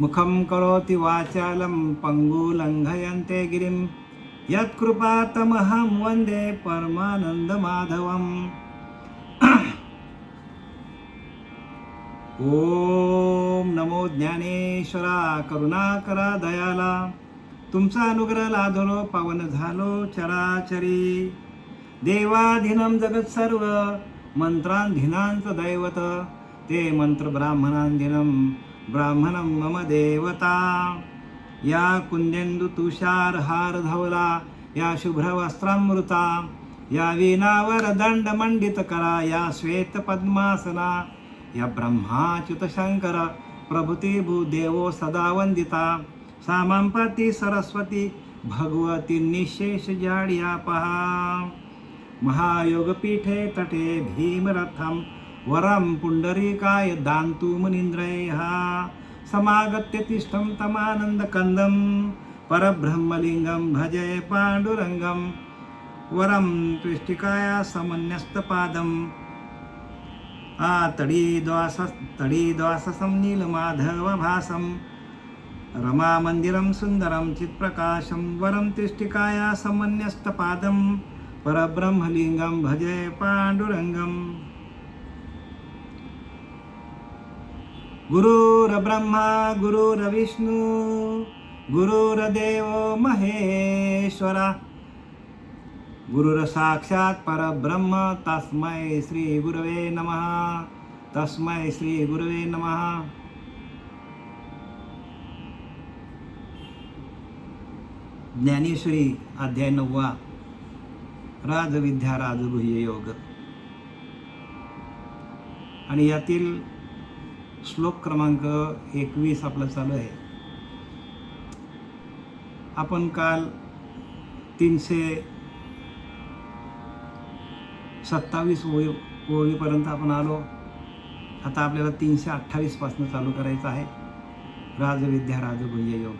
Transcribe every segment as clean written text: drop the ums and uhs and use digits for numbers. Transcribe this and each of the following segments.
मुखं करोति वाचालं पङ्गुलङ्घयन्ते गिरिं यत्कृपातमहं वन्दे परमानन्दमाधवम्। ओम नमो ज्ञानेश्वरा करुणाकरा दयाला, तुमचा अनुग्रह लाधलो पावन झालो चराचरी। देवाधीनं जगत सर्व मंत्रांधीनांचं दैवत, ते मंत्र ब्राह्मणांधीनं ब्राह्मणं मम देवता। या कुंदेंदु तुषार हार धवला, या शुभ्र वस्त्रामृता, या वीणावर दंड मंडित करा, या श्वेत पद्मासना, या ब्रह्माच्युत शंकर प्रभुती भूदेवो सदा वंदिता। सामांपती सरस्वती भगवती निशेष जाड्या पहा। महायोगपीठे तटे भीमरथम वरम पुंडरीकाय दान्तु मुनीन्द्रैः। समागत्य तिष्ठं तमानन्दकन्दं परब्रह्मलिङ्गं भजे पाण्डुरङ्गं। वरं त्विष्टिकाया समन्यस्तपादं तडीद्वाससं नीलमाधवभासं। रमामन्दिरं सुन्दरं चित्प्रकाशं वरं त्रिष्टिकाया समन्यस्तपादं परब्रह्मलिङ्गं भजे पाण्डुरङ्गम्। गुरुर्ब्रह्मा गुरुर्विष्णु गुरुर्देवो महेश्वरा, गुरुर्साक्षात् परब्रह्म तस्मै श्री गुरवे नमः। तस्मै श्री गुरवे नमः। ज्ञानेश्वरी अध्याय 9, राजविद्या राजगुह्य योग। आणि यातील श्लोक क्रमांक 21 आपला चालू आहे। आपण काल 327 ओळीपर्यंत आपण आलो। आता आपल्याला 328 पासून चालू करायचं आहे राजविद्या राजगुह्य योग।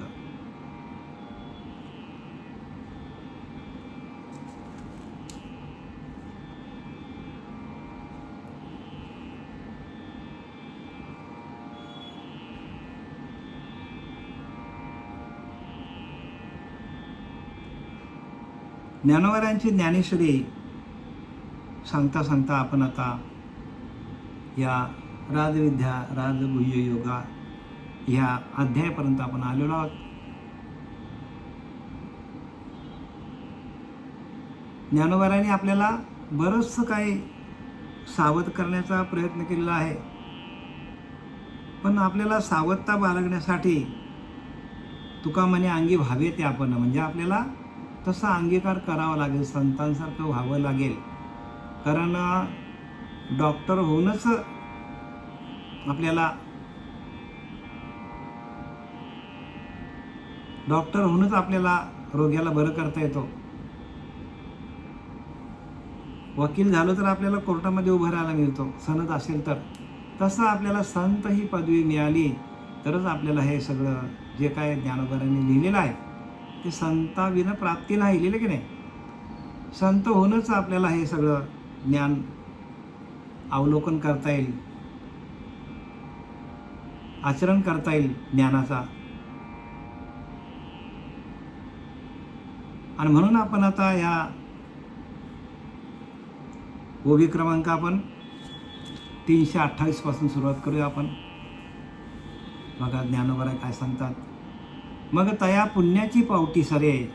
ज्ञानोबरांची ज्ञानेश्वरी सांगता सांगता आपण आता या राजविद्या राजगुह्य योगा ह्या अध्यायापर्यंत आपण आलेलो आहोत। ज्ञानोबरांनी आपल्याला बरंचसं काही सावध करण्याचा प्रयत्न केलेला आहे, पण आपल्याला सावधता बाळगण्यासाठी तुका म्हणे अंगी व्हावे ते आपण, म्हणजे आपल्याला तसा अंगीकार करावा लागेल, संतांसारखं व्हावं लागेल। कारण डॉक्टर होऊनच आपल्याला रोग्याला बरं करता येतो। वकील झालो तर आपल्याला कोर्टामध्ये उभं राहायला मिळतो, सनद असेल तर। तसं आपल्याला संत ही पदवी मिळाली तरच आपल्याला हे सगळं जे काय ज्ञानोबरांनी लिहिलेलं आहे ते संताविना प्राप्ती नाही, लिहिलं की नाही। संत होऊनच आपल्याला हे सगळं ज्ञान अवलोकन करता येईल, आचरण करता येईल ज्ञानाचा। आणि म्हणून आपण आता या ओवी क्रमांक आपण 328 पासून सुरुवात करूया आपण। बघा ज्ञानोबा काय सांगतात। मग तया पुण्याची पावटी सरे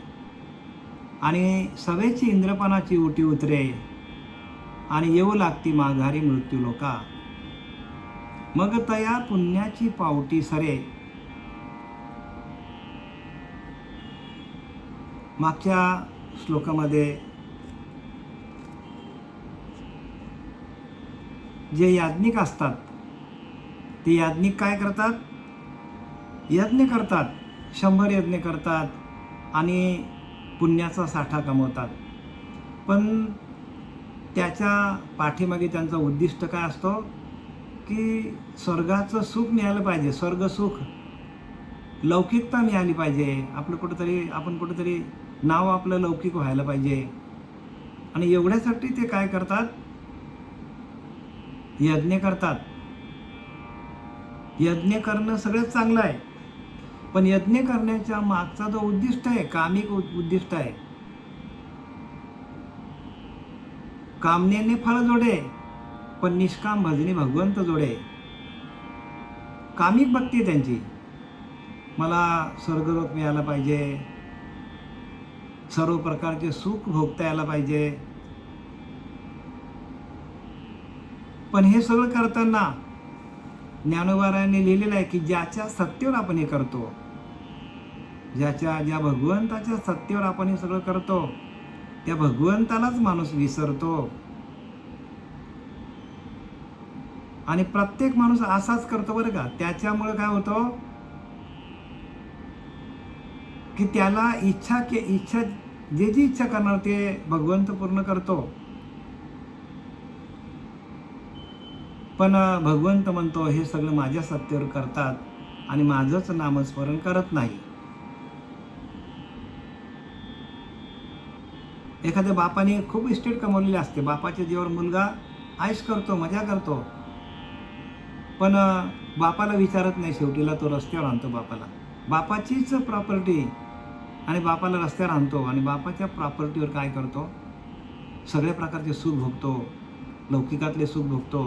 आणि सवेची इंद्रपणाची उटी उतरे, आणि येऊ लागती माघारी मृत्यू लोका। मग तया पुण्याची पावटी सरे, मागच्या श्लोकामध्ये जे याज्ञिक असतात ते याज्ञिक काय करतात, यज्ञ करतात, 100 यज्ञ करतात आणि पुण्याचा साठा कमवतात। पण त्याच्या पाठीमागे त्यांचा उद्दिष्ट काय असतो की स्वर्गाचं सुख मिळालं पाहिजे, स्वर्गसुख, लौकिकता मिळाली पाहिजे, आपण कुठेतरी नाव आपलं लौकिक व्हायला पाहिजे। आणि एवढ्यासाठी ते काय करतात, यज्ञ करतात। यज्ञ करणं सगळ्यात चांगलं आहे, पण यज्ञ करण्याच्या मागचा जो उद्दिष्ट आहे, कामिक उद्दिष्ट आहे, कामनेने फळ जोडे पण निष्काम भजनी भगवंत जोडे. कामिक भक्ती आहे त्यांची, मला स्वर्गलोक मिळाला पाहिजे, सर्व प्रकारचे सुख भोगता यायला पाहिजे. पण हे सगळं करताना ज्ञानोबारायांनी लिहिलेलं आहे की ज्याच्या सत्तेवर आपण हे करतो, ज्या भगवंताच्या सत्तेवर आपण हे सगळं करतो, त्या भगवंतालाच माणूस विसरतो. आणि प्रत्येक माणूस असाच करतो बरं का. त्याच्यामुळे काय होतं की त्याला इच्छा जी इच्छा करणार ते भगवंत पूर्ण करतो. पण भगवंत म्हणतो हे सगळं माझ्या सत्तेवर करतात आणि माझंच नामस्मरण करत नाही. एखाद्या बापाने खूप इस्टेट कमवलेली असते, बापाच्या जीवावर मुलगा ऐश करतो, मजा करतो, पण बापाला विचारत नाही. शेवटीला तो रस्त्यावर आणतो बापाचीच प्रॉपर्टी, आणि बापाला रस्त्यावर आणतो आणि बापाच्या प्रॉपर्टीवर काय करतो, सगळ्या प्रकारचे सुख भोगतो, लौकिकातले सुख भोगतो,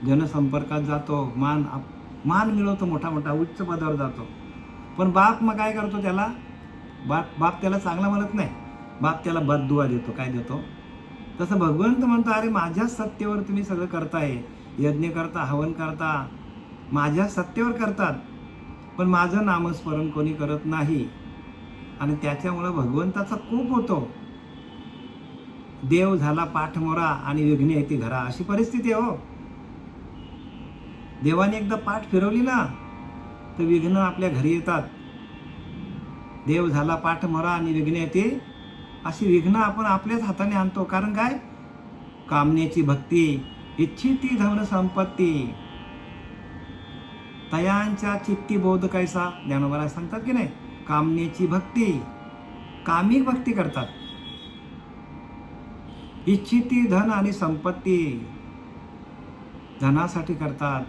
जनसंपर्कात जातो, मान मिळवतो, मोठा उच्च पदावर जातो. पण बाप मग काय करतो, त्याला बाप त्याला चांगला म्हणत नाही, बाप त्याला बददुआ देतो. काय देतो? तसं भगवंत म्हणतो अरे माझ्या सत्तेवर तुम्ही सगळं करताय, यज्ञ करता, हवन करता, माझ्या सत्तेवर करतात, पण माझं नामस्मरण कोणी करत नाही. आणि त्याच्यामुळं भगवंताचा कोप होतो. देव झाला पाठमोरा आणि विघ्ने येते घरा, अशी परिस्थिती आहे हो. देवाने एकदा पाठ फिरवली ना तर विघ्न आपल्या घरी येतात. देव झाला पाठमोरा आणि विघ्ने येते, अशी विघ्न आपण आपल्याच हाताने आणतो. कारण काय? कामनेची भक्ती, इच्छिती धन संपत्ती, तयांच्या चित्ती बोध कैसा, ज्ञानोबा सांगतात की नाही. कामनेची भक्ती, कामिक भक्ती करतात, इच्छिती धन आणि संपत्ती, धनासाठी करतात,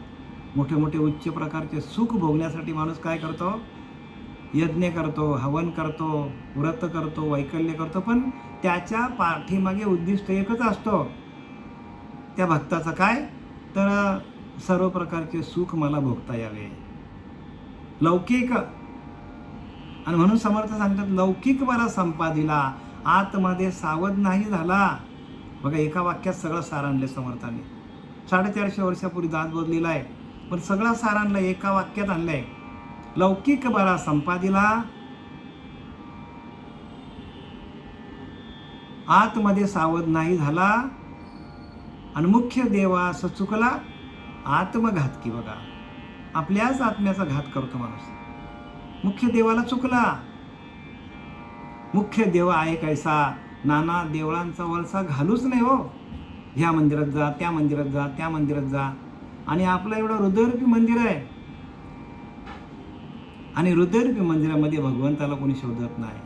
मोठे उच्च प्रकारचे सुख भोगण्यासाठी माणूस काय करतो, यज्ञ करतो, हवन करतो, व्रत करतो, वैकल्य करतो, पण त्याच्या पाठीमागे उद्दिष्ट एकच असतो त्या भक्ताचं. काय? तर सर्व प्रकारचे सुख मला भोगता यावे, लौकिक. आणि म्हणून समर्थ सांगतात लौकिक बरा संपादिला, आतमध्ये सावध नाही झाला. बघा, एका वाक्यात सगळं सार आणले समर्थांनी. 450 वर्षापूर्वी दासबोध लिहिला आहे, पण सगळा सार आणलाय, एका वाक्यात आणलंय. लौकिक बरा संपादिला, आतमध्ये सावध नाही झाला, आणि मुख्य देवास चुकला आत्मघातकी. बघा, आपल्याच आत्म्याचा घात करतो माणूस. मुख्य देवाला चुकला. मुख्य देव आहे कैसा, नाना देवळांचा वळसा घालूच नाही हो. ह्या मंदिरात जा, त्या मंदिरात जा, त्या मंदिरात जा, आणि आपलं एवढं हृदयरूपी मंदिर आहे, आणि हृदयरूपी मंदिरामध्ये भगवंताला कोणी शोधत नाही.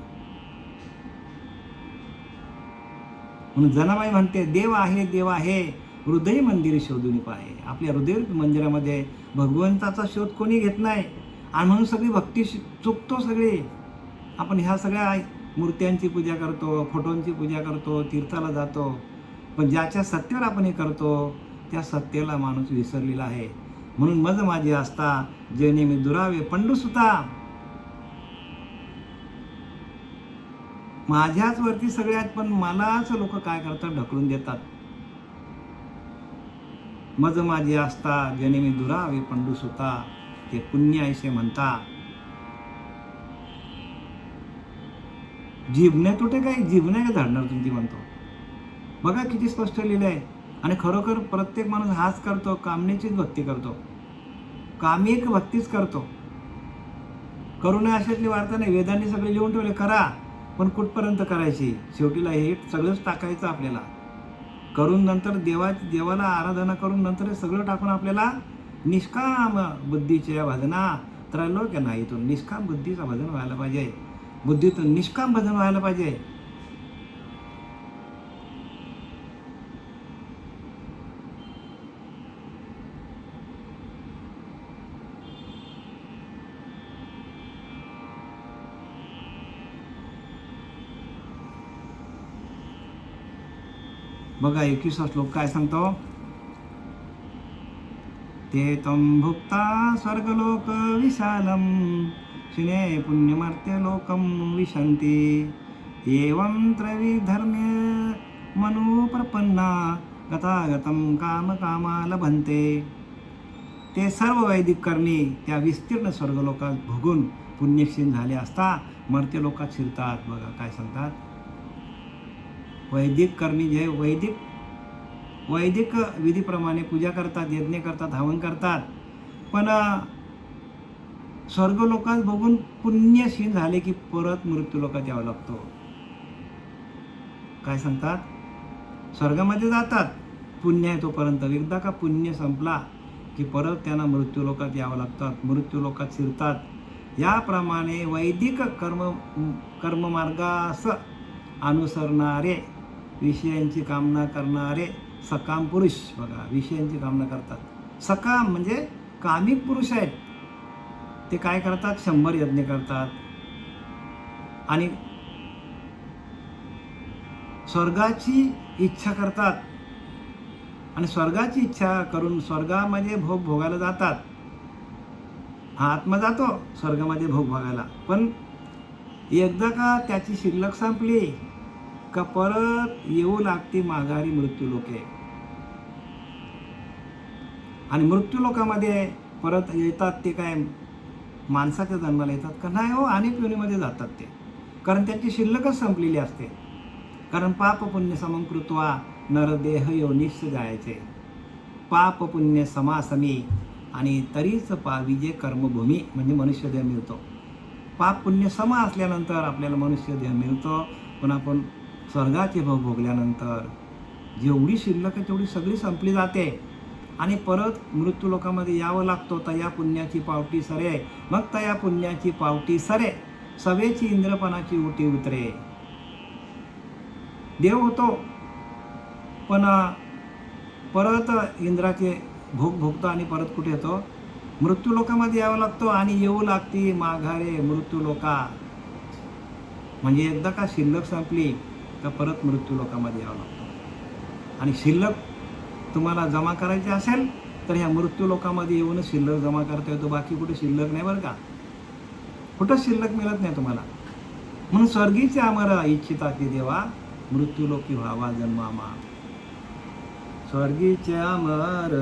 म्हणून जनाबाई म्हणते देव आहे हृदय मंदिर शोधून पाहे. आपल्या हृदयरूपी मंदिरामध्ये भगवंताचा शोध कोणी घेत नाही, आणि म्हणून सगळी भक्ती चुकतो. सगळी आपण ह्या सगळ्या मूर्त्यांची पूजा करतो, फोटोंची पूजा करतो, तीर्थाला जातो, पण ज्याच्या सत्तेवर आपण हे करतो त्या सत्तेला माणूस विसरलेला आहे. म्हणून मज माझी असता जेणे मी दुरावे पंडूसुता, माझ्याच वरती सगळे आहेत, पण मलाच लोक काय करतात, ढकलून देतात. मज माझी असता जेणे मी दुरावे पंडूसुता, ते पुण्य ऐसे म्हणता. जीभने तुटे काही, जीभने काय झाडणार तुमची म्हणतो. बघा किती स्पष्ट लिहिलं आहे. आणि खरोखर प्रत्येक माणूस हाच करतो, कामनेचीच भक्ती करतो, कामिक भक्तीच करतो. करू नये अशातली वार्ता नाही. वेदांनी सगळे लिहून ठेवले, करा, पण कुठपर्यंत करायची, शेवटीला हे सगळंच टाकायचं आपल्याला. करून नंतर देवाला आराधना करून नंतर हे सगळं टाकून आपल्याला निष्काम बुद्धीच्या भजना त्रैलोक्य नाही, तो निष्काम बुद्धीचं भजन व्हायला पाहिजे, बुद्धीतून निष्काम भजन व्हायला पाहिजे. बघा 21वा श्लोक काय सांगतो, ते तं भुक्ता स्वर्गलोक विशालम क्षिणे पुण्यमर्त्य लोकम विशन्ति एवं त्रविधर्म्य मनुप्रपन्ना गतागतं कामकामा लभन्ते. ते सर्व वैदिक कर्मी त्या विस्तीर्ण स्वर्गलोकात भोगून पुण्यक्षीण झाले असता मर्त्यलोकात शिरतात. बघा काय सांगतात, वैदिक कर्मी जे वैदिक विधीप्रमाणे पूजा करतात, यज्ञ करतात, हवन करतात, पण स्वर्गलोकात बघून पुण्यक्षीण झाले की परत मृत्यूलोकात यावं लागतो. काय सांगतात, स्वर्गामध्ये जातात पुण्य आहे तोपर्यंत, एकदा का पुण्य संपला की परत त्यांना मृत्यूलोकात यावं लागतात, मृत्यूलोकात शिरतात. याप्रमाणे वैदिक कर्ममार्गास अनुसरणारे, विषयांची कामना करणारे सकाम पुरुष, बघा विषयांची कामना करतात. सकाम म्हणजे कामिक पुरुष आहेत. ते काय करतात, 100 यज्ञ करतात आणि स्वर्गाची इच्छा करतात आणि स्वर्गाची इच्छा करून स्वर्गामध्ये भोग भोगायला जातात. हा आत्मा जातो स्वर्गामध्ये भोग भोगायला, पण एकदा का त्याची शिल्लक संपली का परत येऊ लागते माघारी मृत्यूलोके. आणि मृत्यूलोकामध्ये परत येतात ते काय माणसाच्या जन्माला येतात का नाही हो, अनेक योनीमध्ये जातात ते, कारण त्यांची शिल्लकच संपलेली असते. कारण पाप पुण्य समं कृत्वा नरदेह योनीस जायचे. पाप पुण्य समासमी आणि तरीच पाविजे कर्मभूमी, म्हणजे मनुष्यदेह मिळतो. पाप पुण्य सम असल्यानंतर आपल्याला मनुष्यदेह मिळतो, पण आपण स्वर्गाचे भोग भोगल्यानंतर जेवढी शिल्लक आहे तेवढी सगळी संपली जाते आणि परत मृत्यूलोकामध्ये यावं लागतो. तया पुण्याची पावटी सरे, मग तया पुण्याची पावटी सरे, सवेची इंद्रपणाची उटी उतरे. देव होतो पण परत इंद्राचे भोग भोगतो आणि परत कुठे येतो, मृत्यूलोकामध्ये यावं लागतो आणि येऊ लागते माघारे मृत्यूलोका. म्हणजे एकदा का शिल्लक संपली तर परत मृत्यूलोकामध्ये यावं लागतं. आणि शिल्लक तुम्हाला जमा करायची असेल तर ह्या मृत्यूलोकामध्ये येऊनच शिल्लक जमा करता येतो, बाकी कुठे शिल्लक नाही बरं का, कुठंच शिल्लक मिळत नाही तुम्हाला. म्हणून स्वर्गीचे अमर इच्छिता की देवा, मृत्यूलोकी व्हावा जन्मामा. स्वर्गीचे अमर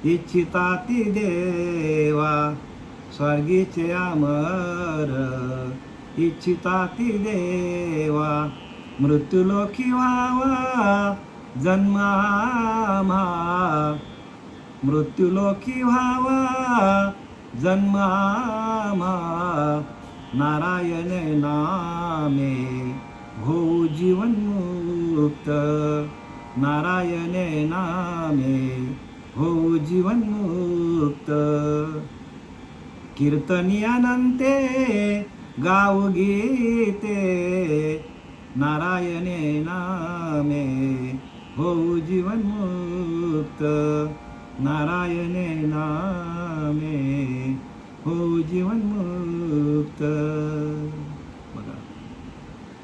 इच्छिता ती देवा, स्वर्गीचे अमर इच्छिता ती देवा, मृत्यूलोकी व्हावा जन्मामा, मृत्यूलोकी व्हावा जन्मामा. नारायण नामे हो जीवनमुक्त, नारायण नामे हो जीवनमुक्त. कीर्तनियानंते गाव गीते, नारायणे नामे हो जीवनमुक्त, नारायणे नामे हो जीवनमुक्त. बघा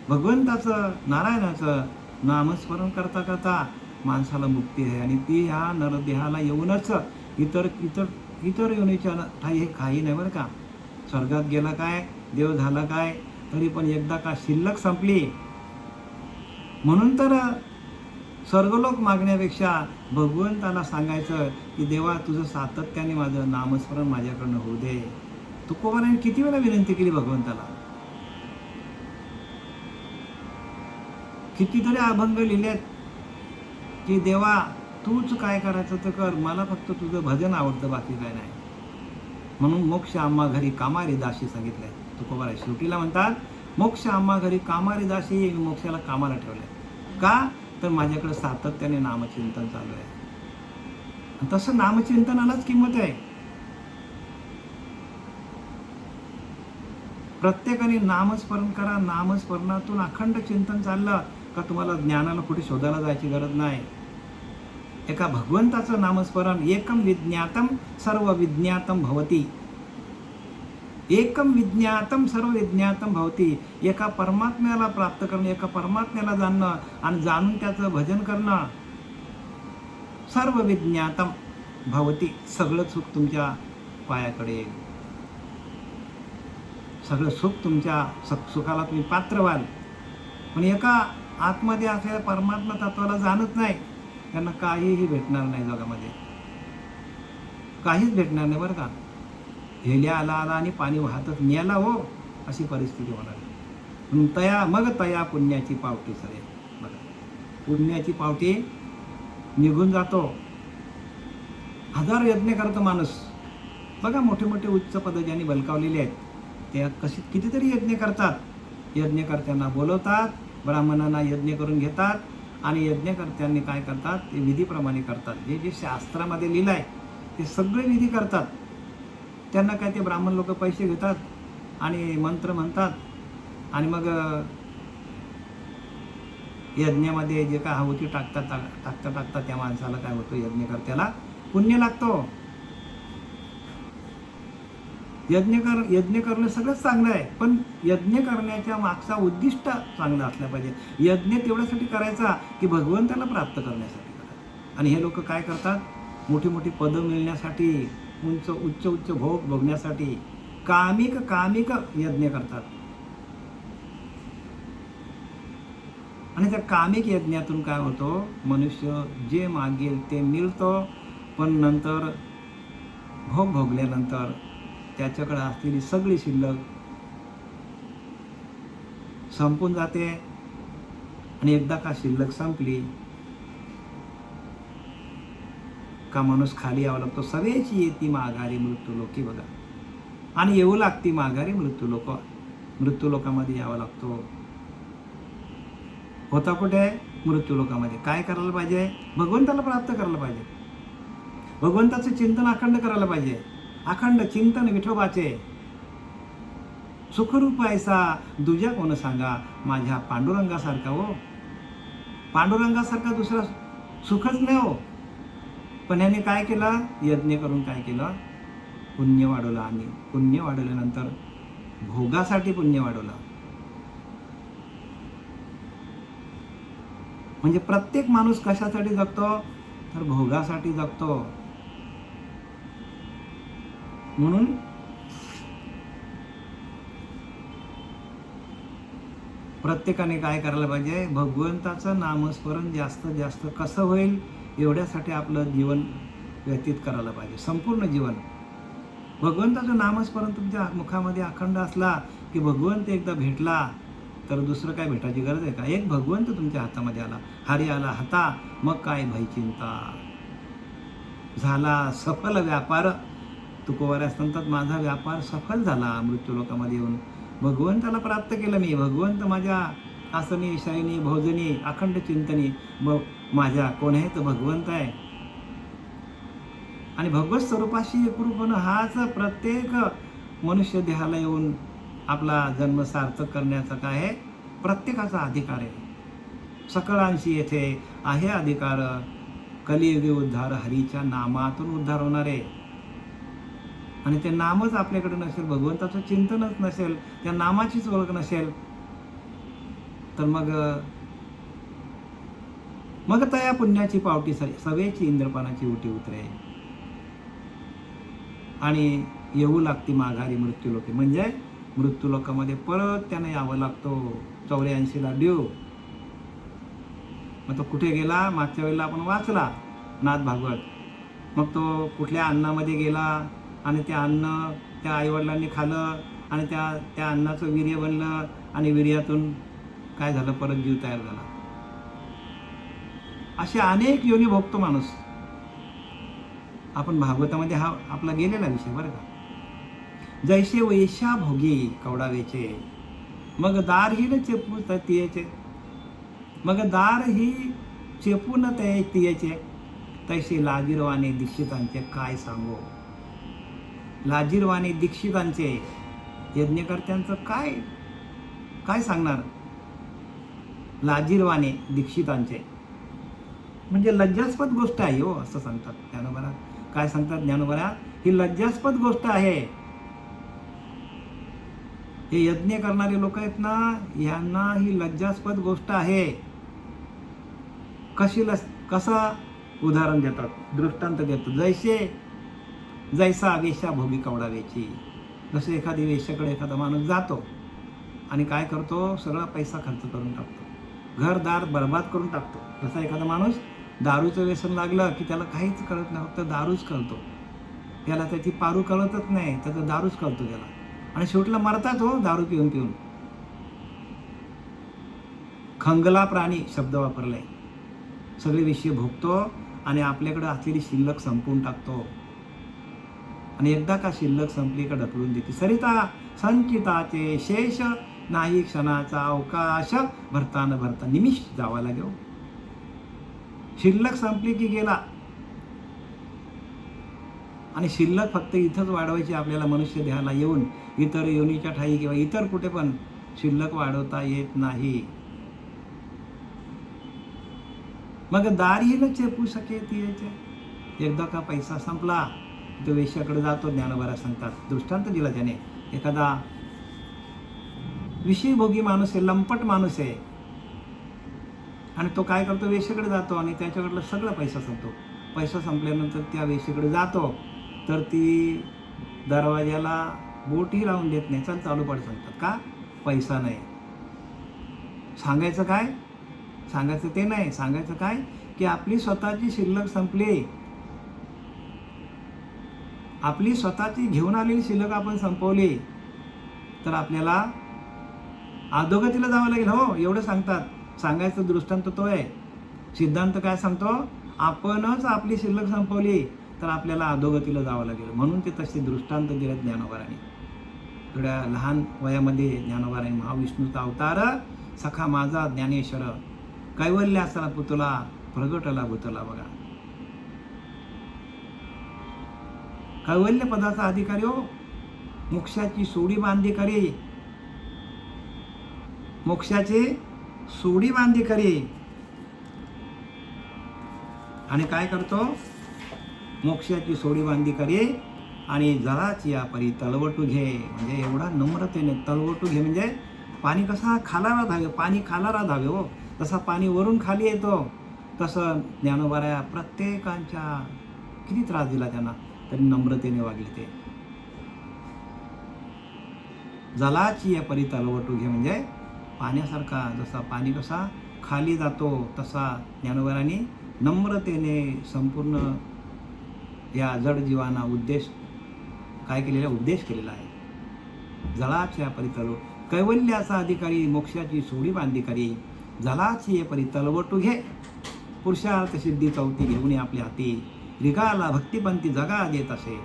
भगवंताचं, नारायणाचं नामस्मरण करता करता माणसाला मुक्ती आहे. आणि ती ह्या नरदेहाला येऊनच इतर योनीच्या काही नाही बरं का. स्वर्गात गेला काय, देव झाला काय, तरी पण एकदा का शिल्लक संपली. म्हणून तर स्वर्गलोक मागण्यापेक्षा भगवंताला सांगायचं की देवा तुझं सातत्याने माझं नामस्मरण माझ्याकडनं होऊ दे. तुकोबाराने किती वेळा विनंती केली भगवंताला, कितीतरी अभंग लिहिलेत की देवा तूच काय करायचं तर कर, मला फक्त तुझं भजन आवडतं, बाकी काय नाही. म्हणून मोक्ष आम्हा घरी कामारी दाशी सांगितलंय तुकोबाराय. शेवटीला म्हणतात मोक्ष आम्हा घरी कामारी दाशी, मोक्षाला कामाला ठेवलंय. का तर माझ्याकडे सातत्याने नामचिंतन चालू आहे. तसं नामचिंतनालाच किंमत आहे. प्रत्येकाने नामस्मरण करा. नामस्मरणातून अखंड चिंतन चाललं का तुम्हाला ज्ञानाला कुठे शोधायला जायची गरज नाही. एका भगवंताचं नामस्मरण, एकम विज्ञातम सर्व विज्ञातम भवती. एकम विज्ञातम सर्व विज्ञातम भवती. एका परमात्म्याला प्राप्त करणं, एका परमात्म्याला जाणणं आणि जाणून त्याचं भजन करणं, सर्व विज्ञातम भवती. सगळं सुख तुमच्या पायाकडे येईल, सगळं सुख तुमच्या सुखाला तुम्ही पात्र व्हाल. पण एका आतमध्ये असलेल्या परमात्मा तत्वाला जाणत नाही, त्यांना काहीही भेटणार नाही जगामध्ये, काहीच भेटणार नाही बरं का. हेल्या आला आला आणि पाणी वाहतच मेला हो, अशी परिस्थिती होणार आहे. मग तया पुण्याची पावटी सरे. बघा, पुण्याची पावटी निघून जातो. हजार यज्ञ करतो माणूस. बघा, मोठे मोठे उच्च पद ज्यांनी बलकावलेले आहेत ते कितीतरी यज्ञ करतात. यज्ञकर्त्यांना बोलवतात, ब्राह्मणांना यज्ञ करून घेतात आणि यज्ञकर्त्यांनी काय करतात ते विधीप्रमाणे करतात. जे जे शास्त्रामध्ये लिहिलं आहे ते सगळे विधी करतात. त्यांना काय ते ब्राह्मण लोक पैसे घेतात आणि मंत्र म्हणतात आणि मग यज्ञामध्ये जे काय आहुती टाकता त्या माणसाला काय होतं, यज्ञकर्त्याला पुण्य लागतो. यज्ञ करणं सगळंच चांगलं आहे, पण यज्ञ करण्याच्या मागचा उद्दिष्ट चांगलं असलं पाहिजे. यज्ञ तेवढ्यासाठी करायचा की भगवंताला प्राप्त करण्यासाठी करायचा. आणि हे लोक काय करतात, मोठी मोठी पदं मिळण्यासाठी, उच्च भोग भोगण्यासाठी कामिक यज्ञ करतात. आणि त्या कामिक यज्ञातून काय होतं, मनुष्य जे मागेल ते मिळतं, पण नंतर भोग भोगल्यानंतर त्याच्याकडे असलेली सगळी शिल्लक संपून जाते. आणि एकदा का शिल्लक संपली का माणूस खाली यावं लागतो. सवेची येती माघारी मृत्यू लोकी. बघा, आणि येऊ लागती माघारी मृत्यू लोकामध्ये यावं लागतो. होता कुठे, मृत्यू लोकामध्ये. काय करायला पाहिजे, भगवंताला प्राप्त करायला पाहिजे, भगवंताचं चिंतन अखंड करायला पाहिजे. अखंड चिंतन विठोबाचे. सुखरूप ऐसा दुजा कोण सांगा, माझ्या पांडुरंगासारखा हो. पांडुरंगासारखा दुसरा सुखच नाही हो. पण याने काय केलं, यज्ञ करून काय केलं, पुण्य वाढवलं. आणि पुण्य वाढवल्यानंतर भोगासाठी पुण्य वाढवलं. म्हणजे प्रत्येक माणूस कशासाठी जगतो, तर भोगासाठी जगतो. म्हणून प्रत्येकाने काय करायला पाहिजे, भगवंताचं नामस्मरण जास्तीत जास्त कसं होईल एवढ्यासाठी आपलं जीवन व्यतीत करायला पाहिजे. संपूर्ण जीवन भगवंताचं नामस्मरण तुमच्या मुखामध्ये अखंड असला की भगवंत एकदा भेटला तर दुसरं काय भेटायची गरज आहे का. एक भगवंत तुमच्या हातामध्ये आला, हरी आला हाता, मग काय भय चिंता. झाला सफल व्यापार. तुकोबाऱ्यास म्हणतात, माझा व्यापार सफल झाला. मृत्यू लोकामध्ये येऊन भगवंताला प्राप्त केलं मी. भगवंत माझ्या आसनी शयनी भोजनी अखंड चिंतनी माझ्या कोण आहे तर भगवंत आहे. आणि भगवत स्वरूपाशी एकरूप होणं हाच प्रत्येक मनुष्य देहाला येऊन आपला जन्म सार्थक करण्याचा काय आहे, प्रत्येकाचा अधिकार आहे. सकळांशी येथे आहे अधिकार. कलियुगी उद्धार हरीच्या नामातून उद्धार होणार आहे. आणि ते नामच आपल्याकडे नसेल, भगवंताचं चिंतनच नसेल, त्या नामाचीच ओळख नसेल, तर मग तया पुण्याची पावटी सवेची इंद्रपानाची उटी उतरे. आणि येऊ लागती माघारी मृत्यू लोके. म्हणजे मृत्यू लोकामध्ये परत त्याने यावं लागतो. 84ला ड्यू. मग तो कुठे गेला, मागच्या वेळेला आपण वाचला नाथ भागवत. मग तो कुठल्या अन्नामध्ये गेला आणि ते अन्न त्या आईवडिलांनी खाल्लं आणि त्या अन्नाचं वीर्य बनलं आणि वीर्यातून काय झालं, परत जीव तयार झाला. असे अनेक योनी भोगतो माणूस. आपण भागवतामध्ये हा आपला गेलेला विषय बरं का. जैसे वैशा भोगी कवडावेचे, मग दार ही न चेपू तियेचे. मग दार ही चेपून तियेचे, तैसे लाजीरवाने दीक्षितांचे काय सांगो. लाजीरवाने दीक्षितांचे, यज्ञकर्त्यांचं काय सांगणार. लाजीरवाने दीक्षितांचे म्हणजे लज्जास्पद गोष्ट आहे हो, असं सांगतात ज्ञानोबा. काय सांगतात ज्ञानोबा, ही लज्जास्पद गोष्ट आहे. हे यज्ञ करणारे लोक आहेत ना, यांना ही लज्जास्पद गोष्ट आहे. कसं उदाहरण देतात, दृष्टांत देतात. जैसा वेश्या भोगी कवडावेची. जसं एखादी वेश्याकडे एखादा माणूस जातो आणि काय करतो, सगळा पैसा खर्च करून टाकतो, घरदार बर्बाद करून टाकतो. जसा एखादा माणूस दारूचं व्यसन लागलं की त्याला काहीच कळत नाही, फक्त दारूच कळतो. त्याला त्याची पारू कळतच नाही, त्याचं दारूच कळतो त्याला. आणि शेवटला मरतात हो, दारू पिऊन पिऊन. खंगला प्राणी शब्द वापरलाय. सगळे विषय भोगतो आणि आपल्याकडे असलेली शिल्लक संपवून टाकतो. आणि एकदा का शिल्लक संपली का ढकलून देते. सरिता संचिताचे शेष नाही, क्षणाचा अवकाश भरता न भरता निमिष जावा लागेल. शिल्लक संपली की गेला. आणि शिल्लक फक्त इथंच वाढवायची आपल्याला. मनुष्य देहाला येऊन इतर योनीच्या ठाई किंवा इतर कुठे पण शिल्लक वाढवता येत नाही. मग दारीला चेपू शके तिचे. एकदा का पैसा संपला तो वेश्याकडे जातो. ज्ञानोबा सांगतात, दृष्टांत दिला त्याने. एखादा विषयभोगी माणूस आहे, लंपट माणूस आहे, आणि तो काय करतो, वेश्याकडे जातो आणि त्याच्याकडलं सगळं पैसा संपतो. पैसा संपल्यानंतर त्या वेश्याकडे जातो तर ती दरवाजाला बोटही लावून देत नाही. चल चालू पड सांगतात. का? पैसा नाही. सांगायचं काय? सांगायचं ते नाही. सांगायचं काय की आपली स्वतःची शिल्लक संपली. आपली स्वतःची घेऊन आलेली शिल्लक आपण संपवली तर आपल्याला अधोगतीला जावं लागेल. हो, एवढं सांगतात. सांगायचं दृष्टांत तो आहे. सिद्धांत काय सांगतो, आपणच आपली शिल्लक संपवली तर आपल्याला अधोगतीला जावं लागेल. म्हणून ते तसे दृष्टांत दिले ज्ञानोबारांनी. थोड्या लहान वयामध्ये ज्ञानोबारांनी महाविष्णूचा अवतार, सखा माझा ज्ञानेश्वर, कैवल्यासला पुतला प्रगटला भूतला. बघा, कैवल्य पदाचा अधिकारी हो. मोक्षाची सोडी बांधी करी. मोक्षाची सोडी बांधी करी. आणि काय करतो, मोक्षाची सोडी बांधी करी आणि जराची या परी तलवटू घे. म्हणजे एवढा नम्रतेने तलवटू घे. म्हणजे पाणी कसा खालारा धावे, पाणी खालारा धावे हो. तसा पाणी वरून खाली येतो तसं ज्ञानोबाऱ्या प्रत्येकांच्या किती त्रास दिला त्यांना, तरी नम्रतेने वागले ते. जलाची या परी तलवटू घे. म्हणजे पाण्यासारखा, जसा पाणी कसा खाली जातो तसा ज्ञानोबारांनी नम्रतेने संपूर्ण या जड जीवांना काय केलेला, उपदेश केलेला आहे. जलाची या परी तलव, कैवल्याचा अधिकारी, मोक्षाची सोडी बांधी करी. जलाची ये परी तलवटू घे. पुरुषार्थ सिद्धी चौथी घेऊन आपल्या हाती. रिगाला भक्तिपंथी जगा देत असे.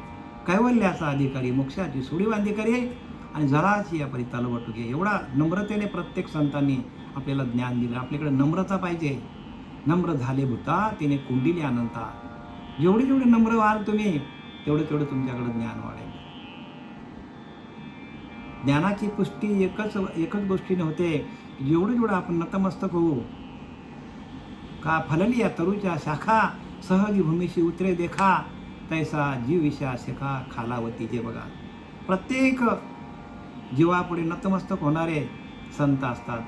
कैवल्याचा अधिकारी, मोक्षाची सोडी बांधी करी आणि जलाची या परी तलवटू घे. एवढा नम्रतेने प्रत्येक संतांनी आपल्याला ज्ञान दिलं. आपल्याकडे नम्रता पाहिजे. नम्र झाले भूता तिने कुंडिली अनंता. जेवढे नम्र व्हाल तुम्ही तेवढं तुमच्याकडे ज्ञान वाढेल. ज्ञानाची पुष्टी एकच गोष्टीने होते, जेवढं आपण नतमस्तक होऊ. का फलली या तरुच्या शाखा, सहजी भूमीशी उतरे देखा, तैसा जीव विषया शेखा खालावती. जे बघा, प्रत्येक जीवापुढे नतमस्तक होणारे संत असतात.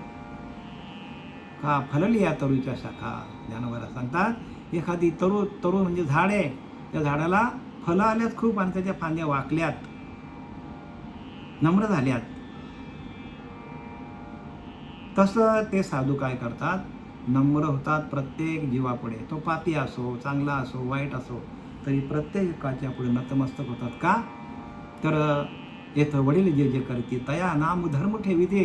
का फलली या तरुच्या शाखा. ज्ञानोबा सांगतात, एखादी तरू म्हणजे झाड आहे, त्या झाडाला फळं आल्यात खूप आणि त्याच्या फांद्या वाकल्यात, नम्र झाल्यात. तसं ते साधू काय करतात, नम्र होतात प्रत्येक जीवापुढे. तो पापी असो, चांगला असो, वाईट असो, तरी प्रत्येकाच्या पुढे नतमस्तक होतात. का? तर येथं वडील जे जे करते तया नाम धर्म ठेविते.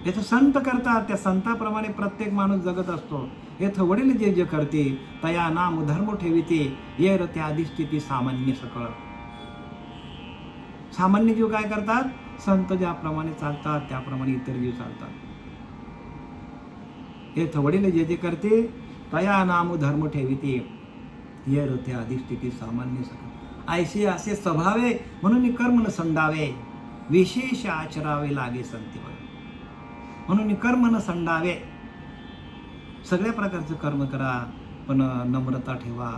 येथं संत करतात, त्या संताप्रमाणे प्रत्येक माणूस जगत असतो. येथं वडील जे जे करते तया नाम धर्म ठेविते. येर त्या अधिष्ठिती सामान्य सकळ. सामान्य जीव काय करतात, संत ज्याप्रमाणे चालतात त्याप्रमाणे इतर जीव चालतात. येथं वडील जे जे करते तया नाम धर्म ठेविते. येर त्या अधिष्ठिती सामान्य सकळ. ऐसे असे स्वभावे म्हणून कर्म न संडावे. विशेष आचरावे लागे संती. म्हणून कर्म न संडावे. सगळ्या प्रकारचं कर्म करा पण नम्रता ठेवा.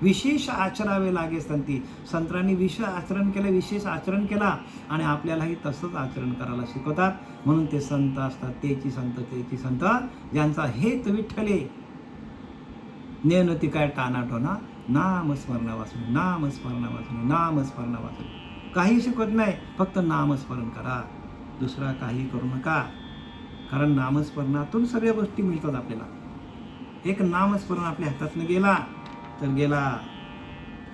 विशेष आचरावे लागे संती. संतांनी विशेष आचरण केलं, विशेष आचरण केला आणि आपल्यालाही तसंच आचरण करायला शिकवतात. म्हणून ते संत असतात, तेची संत ज्यांचा हेत विठ्ठले. नेनती काय टानाटोना, नामस्मरणा वाचून, नामस्मरणा वाचून, नामस्मरणा वाचून. काही शिकवत नाही, फक्त नामस्मरण करा, दुसरा काही करू नका. कारण नामस्मरणातून सगळ्या गोष्टी मिळतात आपल्याला. एक नामस्मरण आपल्या हातातनं गेला तर गेला.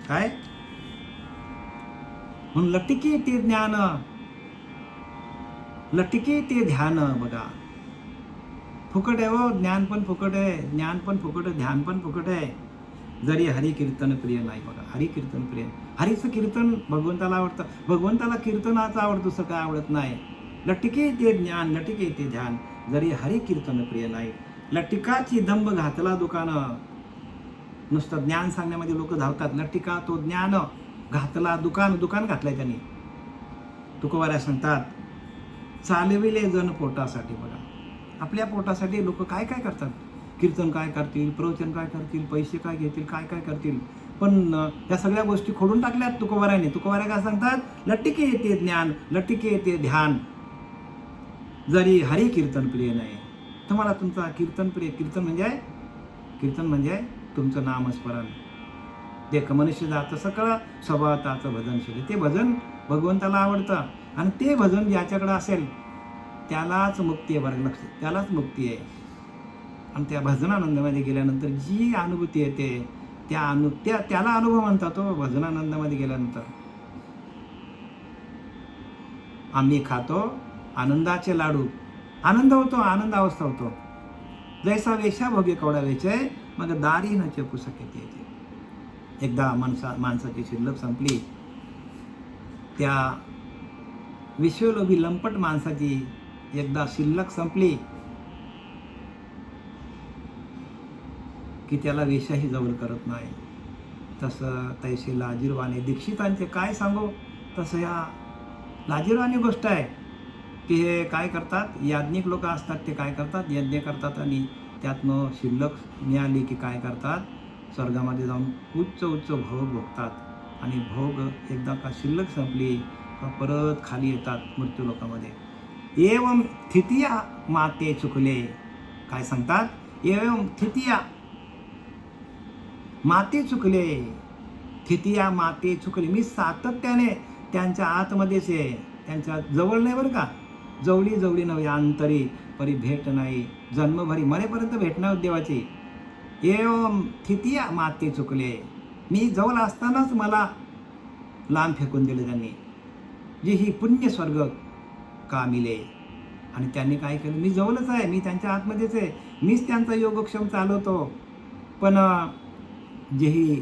काय म्हणून लटिके ते ज्ञान, लटिके ते ध्यान. बघा, फुकट आहे हो, ज्ञान पण फुकट आहे, ज्ञान पण फुकट आहे, ध्यान पण फुकट आहे. जरी हरी कीर्तन प्रिय नाही. बघा, हरी कीर्तन प्रिय, हरीचं कीर्तन भगवंताला आवडतं. भगवंताला कीर्तनाचं आवडतं, दुसरं काय आवडत नाही. लटिके ते ज्ञान, लटिके ते ध्यान, जरी हरी कीर्तन प्रिय नाही. लटिकाची दंभ घातला दुकानं. नुसतं ज्ञान सांगण्यामध्ये लोक धावतात. लटिका तो ज्ञान घातला दुकान, दुकान घातलंय त्यांनी. तुकोबाऱ्या सांगतात, चालविले जण पोटासाठी. बघा, आपल्या पोटासाठी लोक काय काय करतात. कीर्तन काय करतील, प्रवचन काय करतील, पैसे काय घेतील, काय काय करतील. पण या सगळ्या गोष्टी खोडून टाकल्यात तुकोबाऱ्याने. तुकोबाऱ्या काय सांगतात, लटिके ते ज्ञान, लटिके ते ध्यान, जरी हरी कीर्तन प्रिय नाही. तुम्हाला तुमचा कीर्तन प्रिय, कीर्तन म्हणजे तुमचं नामस्मरण. ते मनुष्य जातं सकळ स्वभावताचं भजनशील. ते भजन भगवंताला आवडतं आणि ते भजन ज्याच्याकडे असेल त्यालाच मुक्ती आहे. बरं, लक्ष, त्यालाच मुक्ती आहे. आणि त्या भजनानंदामध्ये गेल्यानंतर जी अनुभूती येते त्याला अनुभव म्हणतात. तो भजनानंदामध्ये गेल्यानंतर आम्ही खातो आनंदाचे लाडू, आनंद होतो, आनंद अवस्था होतो. जैसा वेशा भोगे कवडा वेचे, मग दारी न चेपू शकेत येते. एकदा माणसाची शिल्लक संपली, त्या विश्वलोभी लंपट माणसाची एकदा शिल्लक संपली की त्याला वेशाही जवळ करत नाही. तसं तैसे लाजीरवाने दीक्षितांचे काय सांगू. तसं या लाजीरवाणी गोष्ट आहे की हे काय करतात, याज्ञिक लोक असतात, ते काय करतात, यज्ञ करतात आणि त्यातनं शिल्लक मिळाली की काय करतात, स्वर्गामध्ये जाऊन उच्च उच्च भोग भोगतात. आणि भोग एकदा का शिल्लक संपली का परत खाली येतात मृत्यू लोकामध्ये. एवं थितिया माते चुकले. काय सांगतात, एवं थितिया माते चुकले, थितिया माते चुकले. मी सातत्याने त्यांच्या आतमध्येच आहे, त्यांच्या जवळ नाही. बरं का, जवळी जवळी नव्हे, अंतरी परी भेट नाही. जन्मभरी मरेपर्यंत भेटणार देवाची. एवं थितिया माते चुकले. मी जवळ असतानाच मला लांब फेकून दिलं त्यांनी. जी ही पुण्य स्वर्ग कामिले. आणि त्यांनी काय केलं, मी जवळच आहे, मी त्यांच्या आतमध्येच आहे, मीच त्यांचा योगक्षम चालवतो. पण जेही